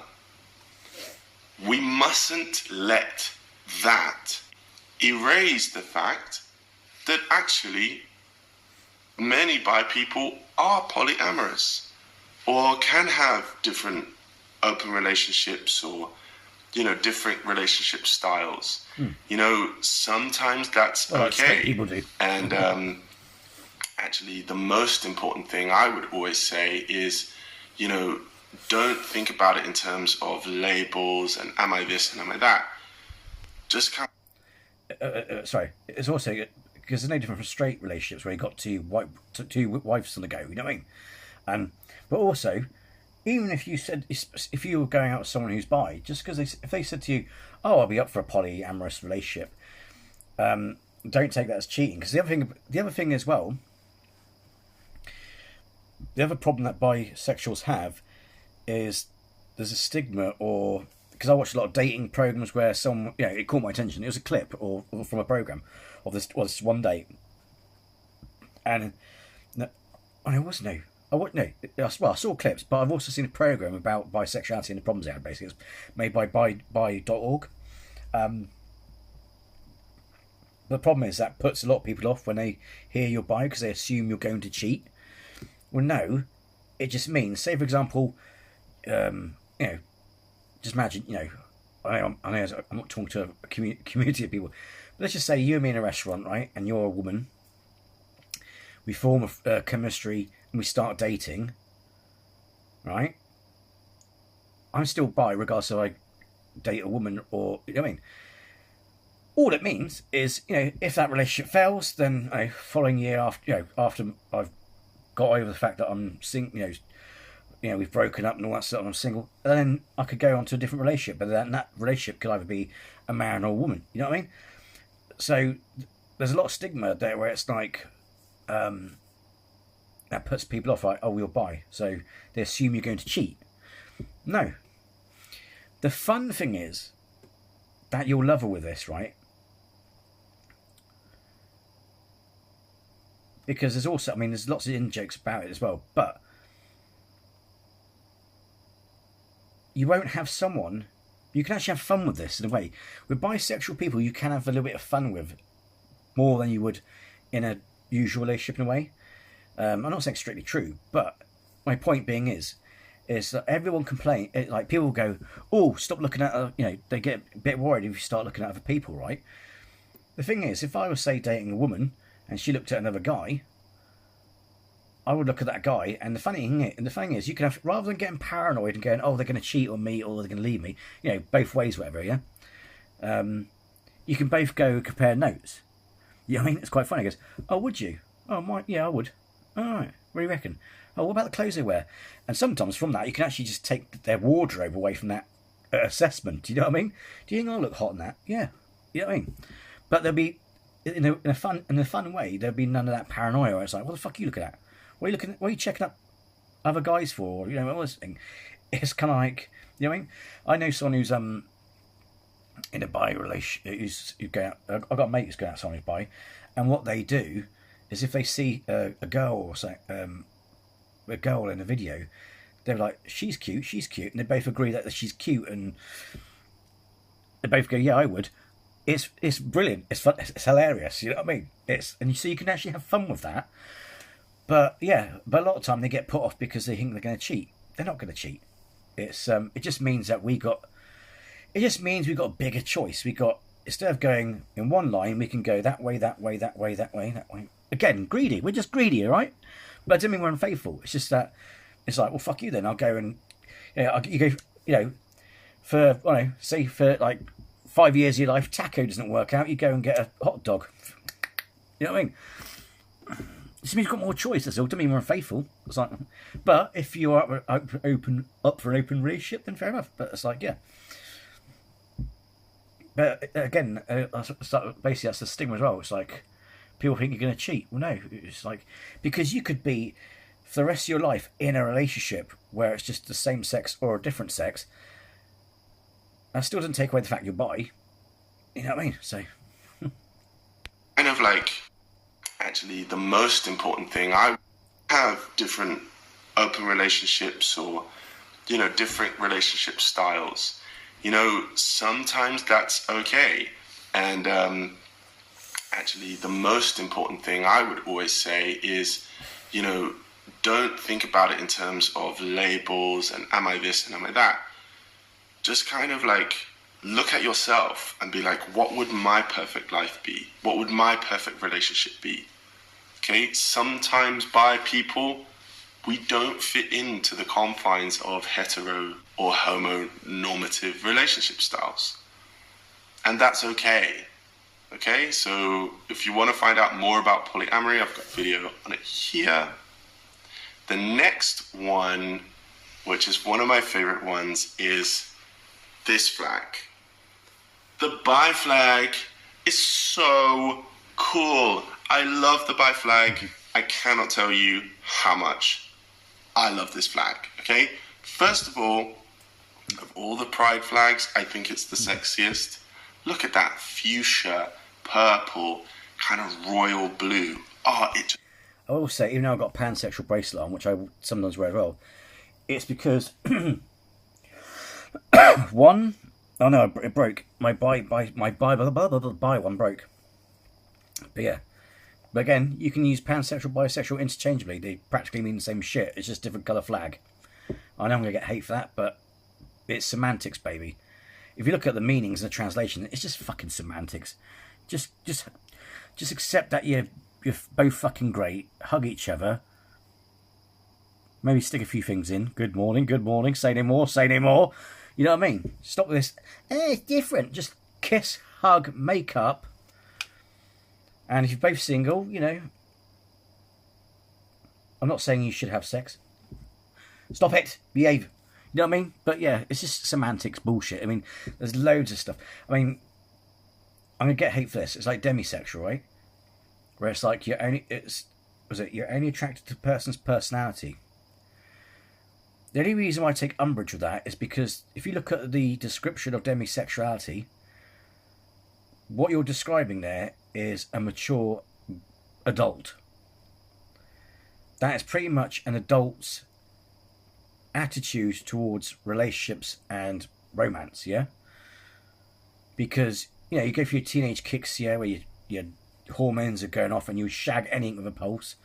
we mustn't let that erase the fact that actually many bi people are polyamorous or can have different open relationships or, you know, different relationship styles. You know, sometimes that's okay. People do. And actually, the most important thing I would always say is, you know, don't think about it in terms of labels and am I this and am I that. Just kind of... sorry, it's also because there's no different from straight relationships where you got two wives on the go. You know what I mean? But also, even if you were going out with someone who's bi, just because if they said to you, "Oh, I'll be up for a polyamorous relationship," don't take that as cheating. Because the other thing as well, the other problem that bisexuals have is there's a stigma, or because I watched a lot of dating programs where someone, you know, it caught my attention. It was a clip or from a program of this one date, and I saw clips, but I've also seen a program about bisexuality and the problems they had. Basically, it's made by bi.org. The problem is that puts a lot of people off when they hear you're bi because they assume you're going to cheat. Well, no, it just means, say for example, you know, just imagine, you know, I know I'm not talking to a community of people, but let's just say you and me in a restaurant, right, and you're a woman. We form a chemistry and we start dating, right? I'm still bi regardless if I date a woman or, you know what I mean? All it means is, you know, if that relationship fails, then following year after I've got over the fact that I'm single, you know, we've broken up and all that stuff, and I'm single, and then I could go on to a different relationship, but then that relationship could either be a man or a woman, you know what I mean? So there's a lot of stigma there where it's like, that puts people off, like, oh, you're bi, so they assume you're going to cheat. No. The fun thing is that you'll love her with this, right? Because there's also, I mean, there's lots of in-jokes about it as well, but you won't have someone, you can actually have fun with this in a way. With bisexual people, you can have a little bit of fun with more than you would in a usual relationship in a way. I'm not saying strictly true, but my point being is that everyone complain, like people go, oh, stop looking at, you know, they get a bit worried if you start looking at other people, right? The thing is, if I was, say, dating a woman and she looked at another guy, I would look at that guy, and the funny thing is, you can have, rather than getting paranoid and going, oh, they're going to cheat on me or they're going to leave me, you know, both ways, whatever, yeah? You can both go compare notes. You know what I mean? It's quite funny. He goes, oh, would you? Oh, yeah, I would. All right, what do you reckon? Oh, what about the clothes they wear? And sometimes from that, you can actually just take their wardrobe away from that assessment. Do you know what I mean? Do you think I look hot in that? Yeah. You know what I mean? But there'll be in a fun way, there'd be none of that paranoia. Where it's like, what the fuck are you looking at? What are you looking at? What are you checking up other guys for? You know, all this thing. It's kind of like, you know what I mean? I know someone who's in a bi relation, who's going out. I've got a mate who's going out with someone who's bi, and what they do is if they see a girl or something, a girl in a video, they're like, she's cute, and they both agree that she's cute, and they both go, yeah, I would. It's brilliant. It's fun. It's hilarious. You know what I mean? So you can actually have fun with that. But yeah, a lot of time they get put off because they think they're going to cheat. They're not going to cheat. It just means that we got a bigger choice. Instead of going in one line, we can go that way. Again, greedy. We're just greedy, all right? But I don't mean we're unfaithful. It's just that it's like, well, fuck you then. I'll go and you go, for say for like 5 years of your life, taco doesn't work out. You go and get a hot dog. You know what I mean? It just means you've got more choice. That's all. Doesn't mean we're unfaithful. It's like, but if you are up for an open relationship, then fair enough. But it's like, yeah. But again, basically that's the stigma as well. It's like people think you're going to cheat. Well, no. It's like because you could be for the rest of your life in a relationship where it's just the same sex or a different sex. That still doesn't take away the fact you're bi. You know what I mean? So, kind of like, actually, the most important thing. I have different open relationships or, different relationship styles. Sometimes that's okay. And actually, the most important thing I would always say is, don't think about it in terms of labels and am I this and am I that. Just kind of like look at yourself and be like, what would my perfect life be? What would my perfect relationship be? Okay, sometimes bi people, we don't fit into the confines of hetero or homonormative relationship styles. And that's okay. Okay, so if you want to find out more about polyamory, I've got a video on it here. The next one, which is one of my favorite ones, is this flag. The bi flag is so cool. I love the bi flag. I cannot tell you how much I love this flag, okay? First of all the pride flags, I think it's the sexiest. Look at that fuchsia, purple, kind of royal blue. I will say, even though I've got a pansexual bracelet on, which I sometimes wear as well, it's because one, oh no, it broke. My bi one broke. But yeah. But again, you can use pansexual, bisexual interchangeably. They practically mean the same shit. It's just different colour flag. I know I'm going to get hate for that, but it's semantics, baby. If you look at the meanings and the translation, it's just fucking semantics. Just accept that you're both fucking great. Hug each other. Maybe stick a few things in. Good morning. Say no more. You know what I mean? Stop this. It's different. Just kiss, hug, make up. And if you're both single, I'm not saying you should have sex. Stop it. Behave. You know what I mean? But yeah, it's just semantics bullshit. I mean, there's loads of stuff. I mean, I'm going to get hate for this. It's like demisexual, right? Where it's like you're only attracted to a person's personality. The only reason why I take umbrage with that is because if you look at the description of demisexuality, what you're describing there is a mature adult. That is pretty much an adult's attitude towards relationships and romance, yeah? Because, you go through your teenage kicks, yeah, where your hormones are going off and you shag anything with a pulse.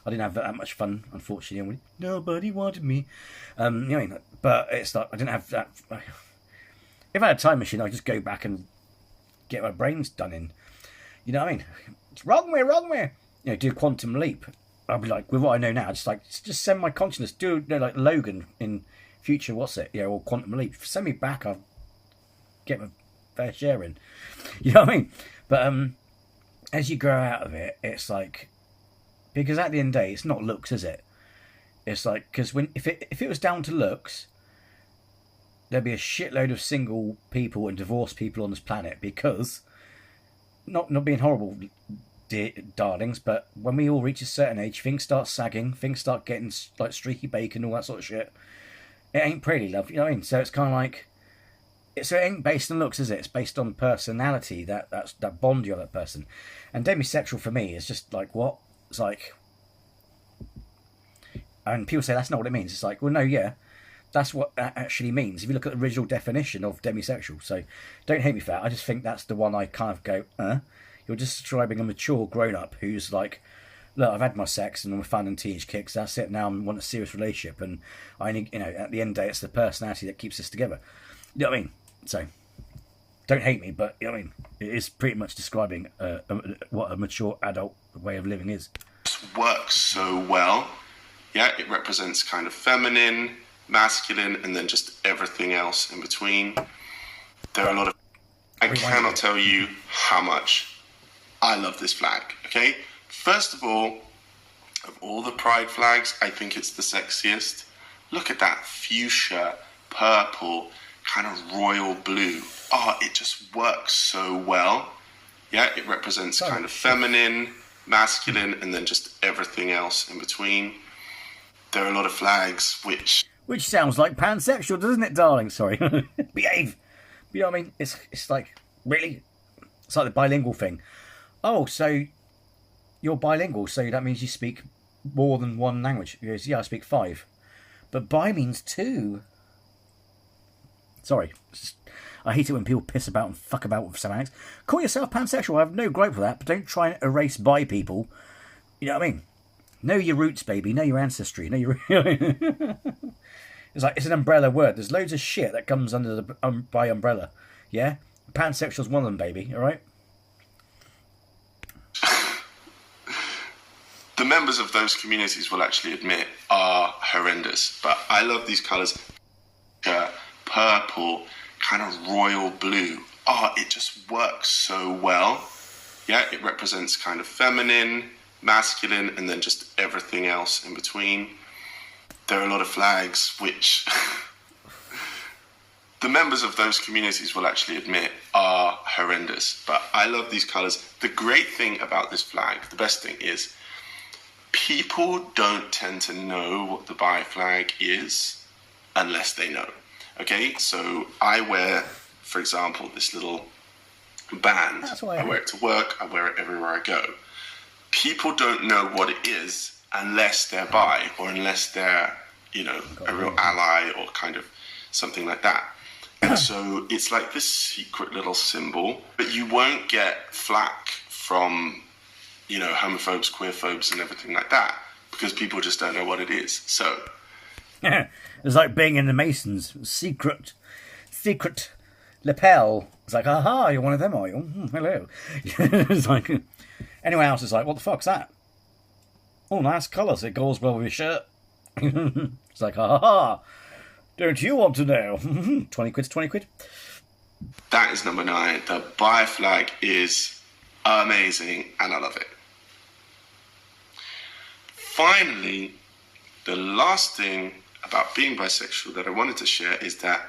I didn't have that much fun, unfortunately. Nobody wanted me. But it's like, I didn't have that. If I had a time machine, I'd just go back and get my brains done in. You know what I mean? It's wrong way. Do a quantum leap. I'll be like, with what I know now, just send my consciousness. Do like Logan in Future, or Quantum Leap. Send me back, I'll get my fair share in. You know what I mean? But as you grow out of it, it's like, because at the end of the day, it's not looks, is it? It's like, because if it was down to looks, there'd be a shitload of single people and divorced people on this planet, because not being horrible, dear darlings, but when we all reach a certain age, things start sagging, things start getting like streaky bacon, all that sort of shit. It ain't pretty, love. You know what I mean? So it's kind of like, so it ain't based on looks, is it? It's based on personality. That bond you have with that person. And demisexual for me is just like what? It's like, and people say that's not what it means. It's like, well, no, yeah, that's what that actually means. If you look at the original definition of demisexual, so don't hate me for that. I just think that's the one I kind of go, You're just describing a mature grown-up who's like, look, I've had my sex and I'm fun and teenage kicks. That's it. Now I want a serious relationship, and I need, at the end of the day, it's the personality that keeps us together. You know what I mean? So don't hate me, but you know what I mean. It is pretty much describing what a mature adult way of living is. Works so well. Yeah, it represents kind of feminine, masculine, and then just everything else in between. There are a lot of... I cannot tell you how much I love this flag, okay? First of all the pride flags, I think it's the sexiest. Look at that fuchsia, purple, kind of royal blue. Oh, it just works so well. Yeah, it represents kind of feminine, masculine, and then just everything else in between. There are a lot of flags which sounds like pansexual, doesn't it, darling? Sorry. Behave. You know what I mean? It's like, really? It's like the bilingual thing. Oh, so you're bilingual, so that means you speak more than one language. He goes, yeah, I speak 5. But bi means 2. Sorry. I hate it when people piss about and fuck about with semantics. Call yourself pansexual. I have no gripe with that, but don't try and erase bi people. You know what I mean? Know your roots, baby. Know your ancestry. Know your... It's like, it's an umbrella word. There's loads of shit that comes under the by umbrella. Yeah? Pansexual's one of them, baby. All right? The members of those communities will actually admit are horrendous. But I love these colours. Purple, kind of royal blue. Oh, it just works so well. Yeah, it represents kind of feminine, masculine, and then just everything else in between. There are a lot of flags which the members of those communities will actually admit are horrendous. But I love these colours. The great thing about this flag, the best thing is, people don't tend to know what the bi flag is unless they know. Okay, so I wear, for example, this little band. I wear it to work, I wear it everywhere I go. People don't know what it is unless they're bi, or unless they're, a real ally or kind of something like that. And so it's like this secret little symbol, but you won't get flack from, homophobes, queerphobes and everything like that, because people just don't know what it is. So it's like being in the Masons. Secret lapel. It's like, aha, you're one of them, are you? Hello. It's like, anyone else is like, what the fuck's that? Oh, nice colours. It goes well with your shirt. It's like, aha, don't you want to know? 20 quid's 20 quid. That is number 9. The bi flag is amazing, and I love it. Finally, the last thing about being bisexual that I wanted to share is that,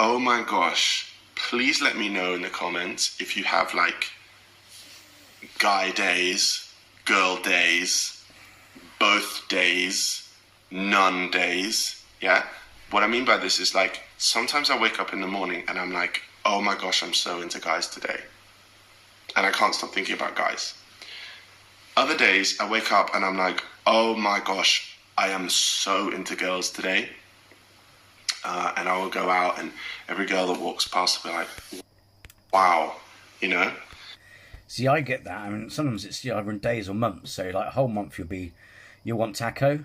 oh my gosh, please let me know in the comments if you have like guy days, girl days, both days, none days. Yeah, what I mean by this is like, sometimes I wake up in the morning and I'm like, oh my gosh, I'm so into guys today, and I can't stop thinking about guys. Other days I wake up and I'm like, oh my gosh, I am so into girls today. And I will go out, and every girl that walks past will be like, wow, See, I get that. I mean, sometimes it's either in days or months. So, like, a whole month you'll want taco,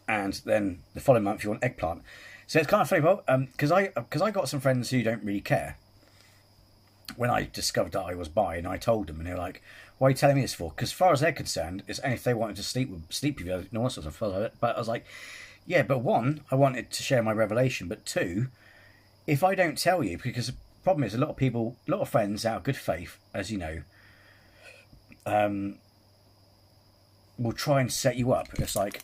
and then the following month you want eggplant. So it's kind of funny, well, because I got some friends who don't really care. When I discovered that I was bi, and I told them, and they're like, "Why are you telling me this for?" Because as far as they're concerned, it's only if they wanted to sleep with you, and all sorts of stuff. But I was like, yeah, but 1, I wanted to share my revelation, but 2, if I don't tell you, because the problem is a lot of friends out of good faith, as you know, will try and set you up. It's like,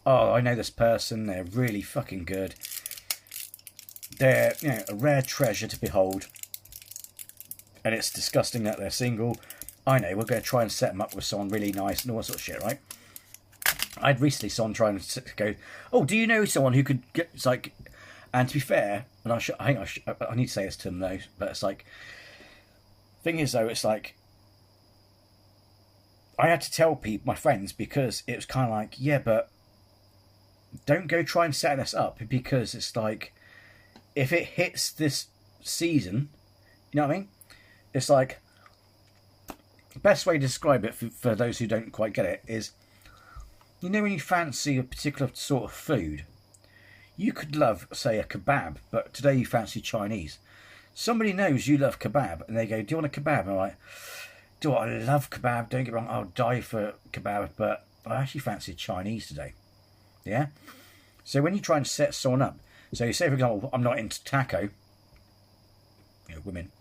oh, I know this person, they're really fucking good. They're, a rare treasure to behold. and it's disgusting that they're single. I know, we're going to try and set them up with someone really nice and all that sort of shit, right? I had recently someone trying to go, oh, do you know someone who could get, it's like, and to be fair, and I need to say this to them though, but it's like, thing is though, it's like, I had to tell people, my friends, because it was kind of like, yeah, but don't go try and set this up, because it's like, if it hits this season, you know what I mean? It's like, the best way to describe it for those who don't quite get it is, you know when you fancy a particular sort of food, you could love, say, a kebab, but today you fancy Chinese. Somebody knows you love kebab, and they go, do you want a kebab? And I'm like, do I love kebab? Don't get me wrong, I'll die for kebab, but I actually fancy Chinese today. Yeah? So when you try and set someone up, so you say, for example, I'm not into taco. You know, women.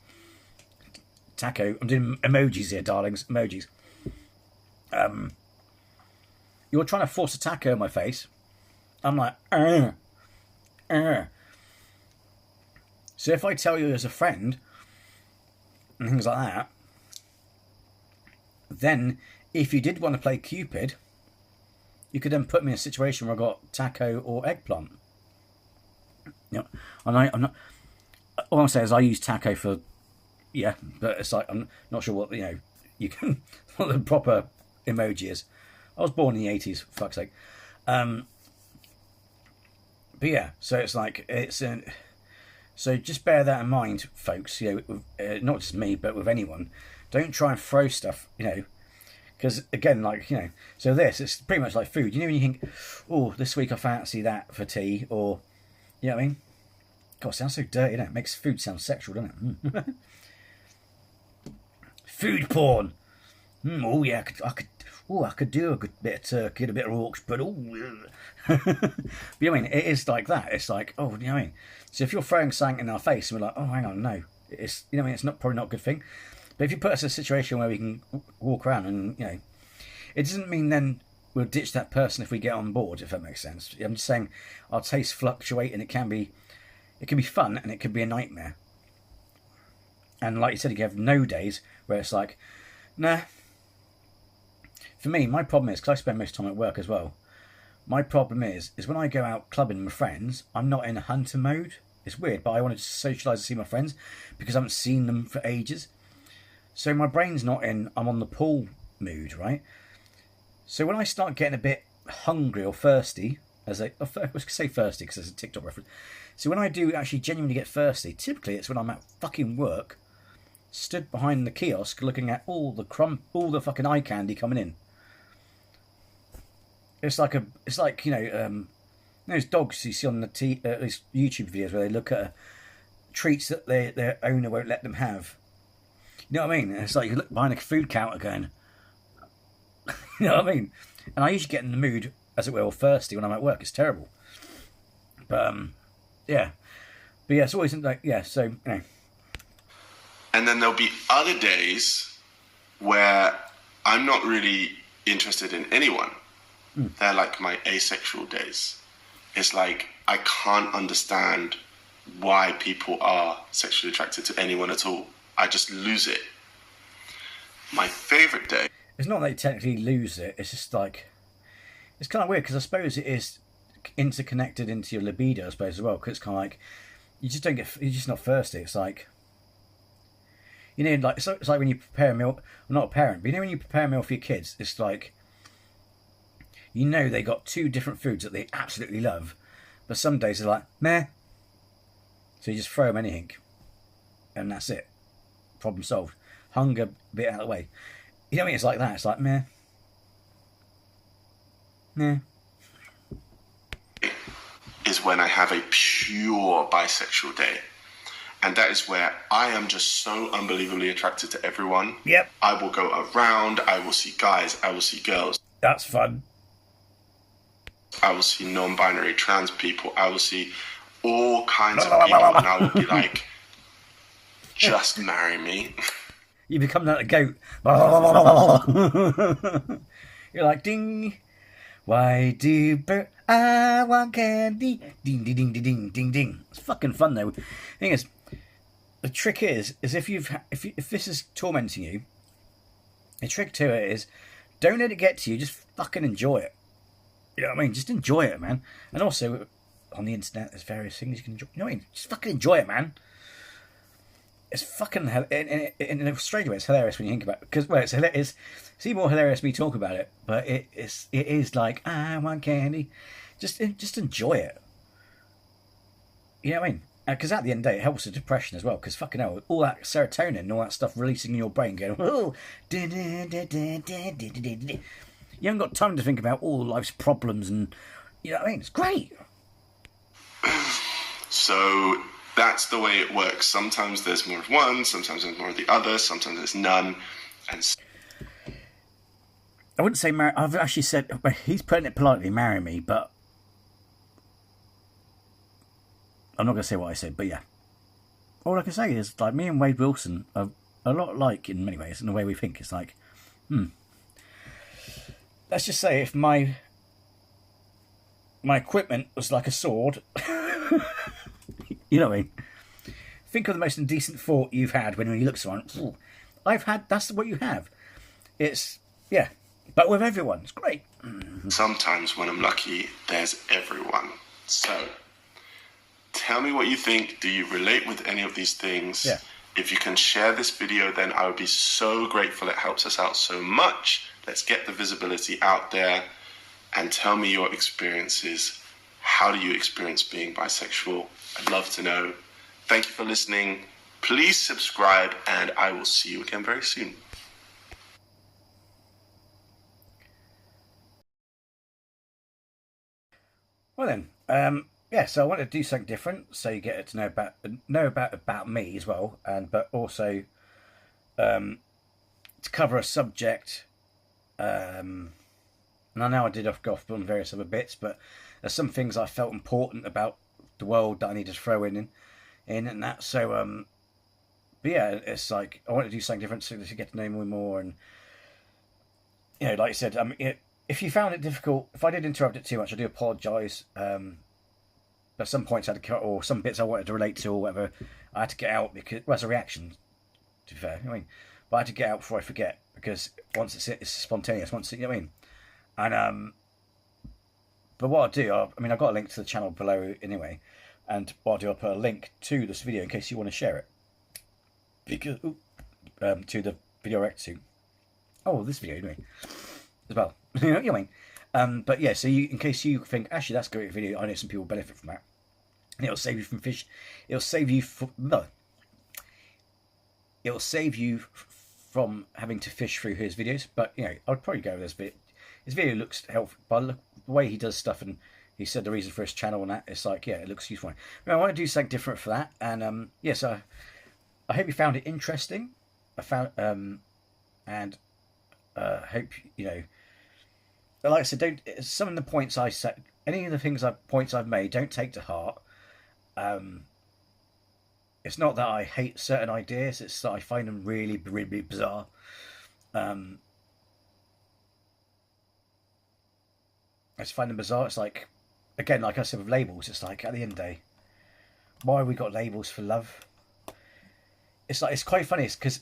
Taco. I'm doing emojis here, darlings. Emojis. You're trying to force a taco in my face. I'm like, So if I tell you as a friend, and things like that, then if you did want to play Cupid, you could then put me in a situation where I got taco or eggplant. You know, I'm not. All I'm saying is I use taco for, yeah, but it's like I'm not sure what you can what the proper emoji is. I was born in the 80s, for fuck's sake. But yeah, so it's like so just bear that in mind, folks. Not just me, but with anyone. Don't try and throw stuff, because again, so it's pretty much like food. You know when you think, oh, this week I fancy that for tea, or you know what I mean? God, it sounds so dirty, doesn't it? It makes food sound sexual, doesn't it? Food porn. Oh yeah, I could do a good bit of turkey and a bit of orcs, but but you know what I mean? It is like that. It's like, oh, you know what I mean? So if you're throwing something in our face and we're like, oh, hang on, no, it's what I mean? It's probably not a good thing. But if you put us in a situation where we can walk around and it doesn't mean then we'll ditch that person if we get on board, if that makes sense. I'm just saying our tastes fluctuate, and it can be fun and it could be a nightmare. And like you said, you have no days where it's like, nah. For me, my problem is, because I spend most time at work as well, my problem is when I go out clubbing with friends, I'm not in a hunter mode. It's weird, but I want to socialise and see my friends because I haven't seen them for ages. So my brain's not in, I'm on the pool mood, right? So when I start getting a bit hungry or thirsty, let's say thirsty because there's a TikTok reference. So when I do actually genuinely get thirsty, typically it's when I'm at fucking work, stood behind the kiosk looking at all the fucking eye candy coming in. It's like those dogs you see on these YouTube videos where they look at treats that their owner won't let them have. You know what I mean? It's like you look behind a food counter going, you know what I mean? And I usually get in the mood, as it were, or thirsty when I'm at work. It's terrible. But yeah. But yeah, it's always like, yeah, so, And then there'll be other days where I'm not really interested in anyone. They're like my asexual days. It's like I can't understand why people are sexually attracted to anyone at all. I just lose it. My favourite day. It's not that you technically lose it. It's just like, it's kind of weird because I suppose it is interconnected into your libido, I suppose, as well. Because it's kind of like, you're just not thirsty. It's like, it's like when you prepare a meal. I'm not a parent, but when you prepare a meal for your kids, it's like, they got two different foods that they absolutely love, but some days they're like, meh. So you just throw them anything, and that's it. Problem solved. Hunger bit out of the way. You know what I mean? It's like that. It's like, meh. Is when I have a pure bisexual day. And that is where I am just so unbelievably attracted to everyone. Yep. I will go around, I will see guys, I will see girls. That's fun. I will see non-binary trans people. I will see all kinds of people. And I will be like, just marry me. You become like a goat. You're like, ding. Why do I want candy? Ding, ding, ding, ding, ding, ding, ding. It's fucking fun though. The thing is, the trick is if this is tormenting you, the trick to it is don't let it get to you. Just fucking enjoy it. You know what I mean? Just enjoy it, man. And also, on the internet, there's various things you can enjoy. You know what I mean? Just fucking enjoy it, man. It's fucking in a strange way. It's hilarious when you think about it, because it's even more hilarious me talk about it. But it is like I want candy. Just enjoy it. You know what I mean? Because at the end of the day, it helps with depression as well. Because fucking hell, all that serotonin and all that stuff releasing in your brain, going, oh, you haven't got time to think about all life's problems, and you know what I mean. It's great. So that's the way it works. Sometimes there's more of one, sometimes there's more of the other, sometimes there's none. And I wouldn't say marry. I've actually said, he's putting it politely, marry me, but I'm not going to say what I said, but yeah. All I can say is, like, me and Wade Wilson are a lot alike in many ways, in the way we think. It's like, let's just say if my equipment was like a sword, you know what I mean? Think of the most indecent thought you've had when you look at someone. That's what you have. It's, yeah, but with everyone, it's great. sometimes when I'm lucky, there's everyone. So tell me what you think. Do you relate with any of these things? Yeah. If you can share this video, then I would be so grateful. It helps us out so much. Let's get the visibility out there and tell me your experiences. How do you experience being bisexual? I'd love to know. Thank you for listening. Please subscribe, and I will see you again very soon. Well then, yeah. So I want to do something different, so you get to know about me as well, but also to cover a subject. And I know I did go off on various other bits, but there's some things I felt important about the world that I needed to throw in and that. So but yeah, it's like I want to do something different so to get to know me more, and you know, like I said, if you found it difficult, if I did interrupt it too much, I do apologise. At some points I had to cut, or some bits I wanted to relate to, or whatever, I had to get out because as a reaction. To be fair, you know what I mean, but I had to get out before I forget, because once it's spontaneous. Once you know what I mean, and but what I'll do, I've got a link to the channel below anyway, and what I'll do, I'll put a link to this video in case you want to share it, because to the video react to. Oh, this video anyway, as well. You know what I mean? But yeah, so in case you think actually that's a great video, I know some people benefit from that, and it'll save you from fish. It'll save you from having to fish through his videos. But you know, I'd probably go with this bit. His video looks helpful, but the way he does stuff, and he said the reason for his channel and that, it's like, yeah, it looks useful. I want to do something different for that, and yes, I hope you found it interesting. And hope you know. Like I said, some of the points I said, any of the points I've made, don't take to heart. It's not that I hate certain ideas; it's that I find them really, really bizarre. I just find them bizarre. It's like, again, like I said with labels, it's like at the end of the day, why have we got labels for love? It's like, it's quite funny. It's because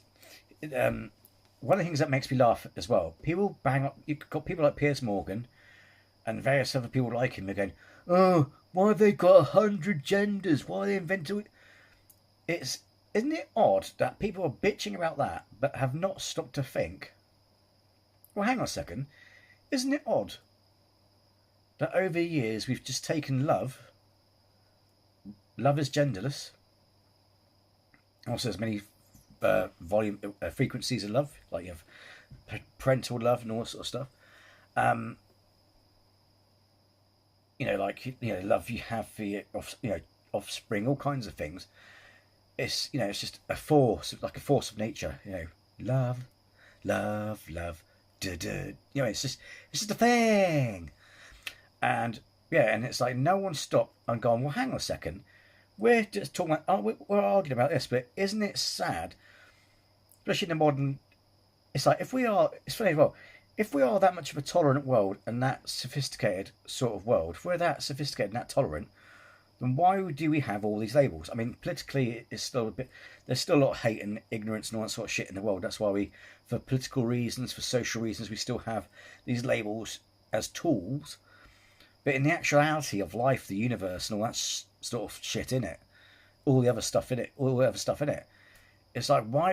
one of the things that makes me laugh as well, people bang up. You've got people like Piers Morgan and various other people like him. They're going, "Oh, why have they got 100 genders? Why they invented it?" Isn't it odd that people are bitching about that, but have not stopped to think? Well, hang on a second. Isn't it odd that over the years we've just taken love is genderless. Also, there's many frequencies of love, like you have parental love and all that sort of stuff. You know, like, you know, love you have for your offspring, all kinds of things. It's, you know, it's just a force, like a force of nature. You know, love, duh. You know, it's just a thing. And yeah, and it's like no one stopped and gone, well, hang on a second, we're just talking about, we're arguing about this, but isn't it sad, especially in the modern, it's like, it's funny as well, if we are that much of a tolerant world and that sophisticated sort of world, if we're that sophisticated and that tolerant, then why do we have all these labels? I mean, politically, it's still there's still a lot of hate and ignorance and all that sort of shit in the world. That's why we, for political reasons, for social reasons, we still have these labels as tools. But in the actuality of life, the universe, and all that sort of shit in it, all the other stuff in it, it's like, why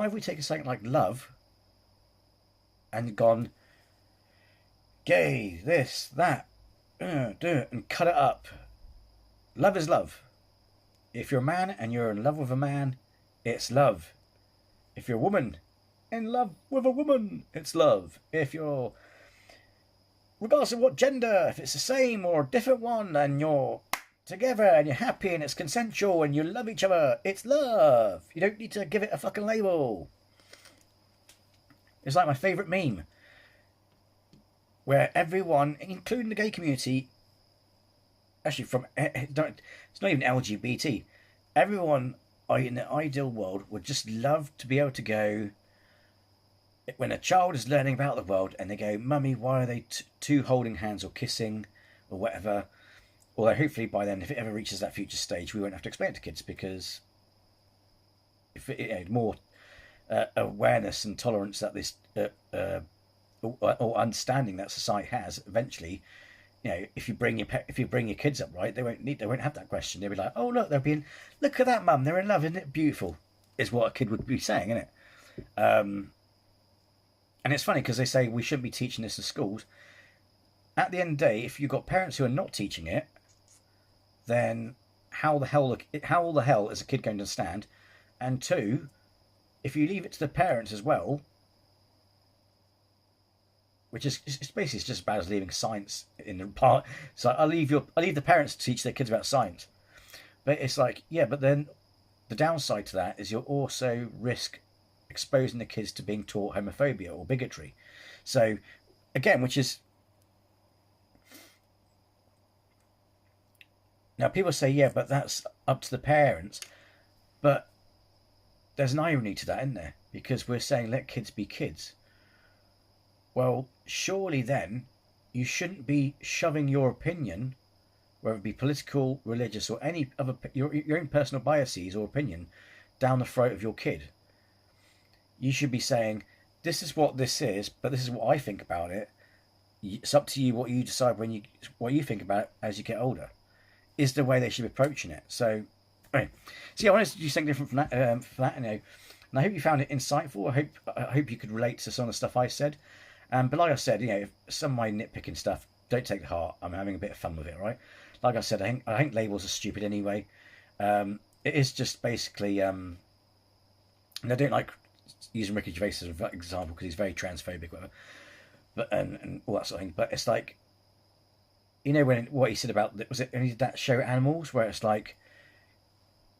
have we taken something like love and gone gay, this, that, do it, and cut it up. Love is love. If you're a man and you're in love with a man, it's love. If you're a woman in love with a woman, it's love. If you're, regardless of what gender, if it's the same or a different one, and you're together and you're happy and it's consensual and you love each other, it's love. You don't need to give it a fucking label. It's like my favourite meme, where everyone, including the gay community, actually it's not even LGBT, everyone in the ideal world would just love to be able to go, when a child is learning about the world and they go, "Mummy, why are they two holding hands or kissing or whatever?" Although hopefully by then, if it ever reaches that future stage, we won't have to explain it to kids, because if more awareness and tolerance that this or understanding that society has, eventually, if you bring your kids up right, they won't have that question. They'll be like, "Oh, look, look at that, mum, they're in love, isn't it beautiful?" Is what a kid would be saying, isn't it? And it's funny because they say we shouldn't be teaching this in schools. At the end of the day, if you've got parents who are not teaching it, then how the hell is a kid going to understand? And two, if you leave it to the parents as well, which is it's basically just as bad as leaving science in the part. So I leave the parents to teach their kids about science. But it's like, yeah, but then the downside to that is you'll also risk exposing the kids to being taught homophobia or bigotry. So again, which is, now people say, yeah, but that's up to the parents. But there's an irony to that, isn't there? Because we're saying let kids be kids. Well, surely then you shouldn't be shoving your opinion, whether it be political, religious, or any other your own personal biases or opinion, down the throat of your kid. You should be saying, this is what this is, but this is what I think about it. It's up to you what you decide what you think about it as you get older. Is the way they should be approaching it. So, anyway, I wanted to do something different from that. And I hope you found it insightful. I hope you could relate to some of the stuff I said. But like I said, if some of my nitpicking stuff, don't take to heart. I'm having a bit of fun with it, right? Like I said, I think labels are stupid anyway. It is just basically, and I don't like using Ricky Gervais as an example because he's very transphobic, whatever, but and all that sort of thing. But it's like, what he said about, was it only that show Animals, where it's like,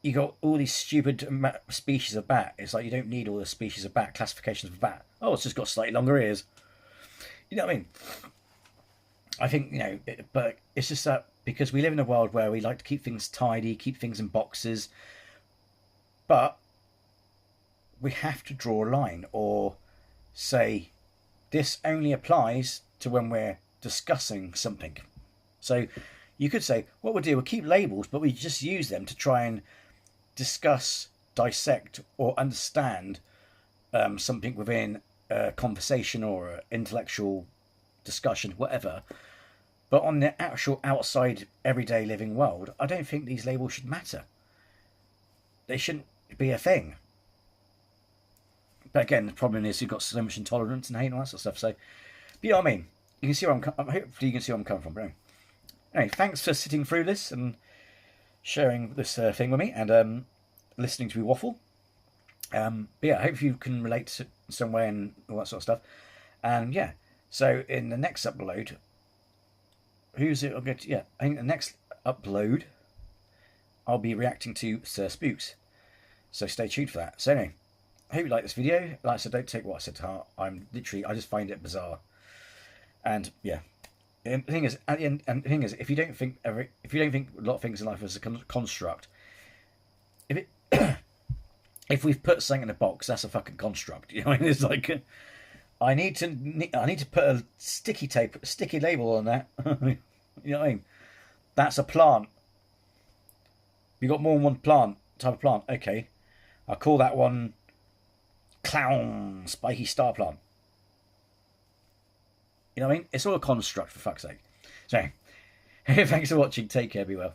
you got all these stupid species of bat. It's like, you don't need all the species of bat, classifications of bat. Oh, it's just got slightly longer ears. You know what I mean? I think, but it's just that because we live in a world where we like to keep things tidy, keep things in boxes, but we have to draw a line or say this only applies to when we're discussing something. So you could say, what we'll do, we'll keep labels, but we just use them to try and discuss, dissect, or understand something within a conversation or an intellectual discussion, whatever. But on the actual outside, everyday living world, I don't think these labels should matter. They shouldn't be a thing. But again, the problem is you've got so much intolerance and hate and all that sort of stuff. So, you know what I mean? You can see where hopefully you can see where I'm coming from. But anyway, thanks for sitting through this and sharing this thing with me and listening to me waffle. But yeah, I hope you can relate to some way and all that sort of stuff. And yeah, so in the next upload, who's it? I think the next upload, I'll be reacting to Sir Spooks. So stay tuned for that. So anyway, I hope you like this video. Like I said, don't take what I said to heart. I just find it bizarre. And yeah, and the thing is, at the end, if you don't think a lot of things in life is a construct, if we've put something in a box, that's a fucking construct. You know what I mean? It's like, I need to put a sticky label on that. You know what I mean? That's a plant. You got more than one type of plant. Okay. I'll call that one clown spiky star plant. You know what I mean? It's all a construct, for fuck's sake. So, thanks for watching. Take care. Be well.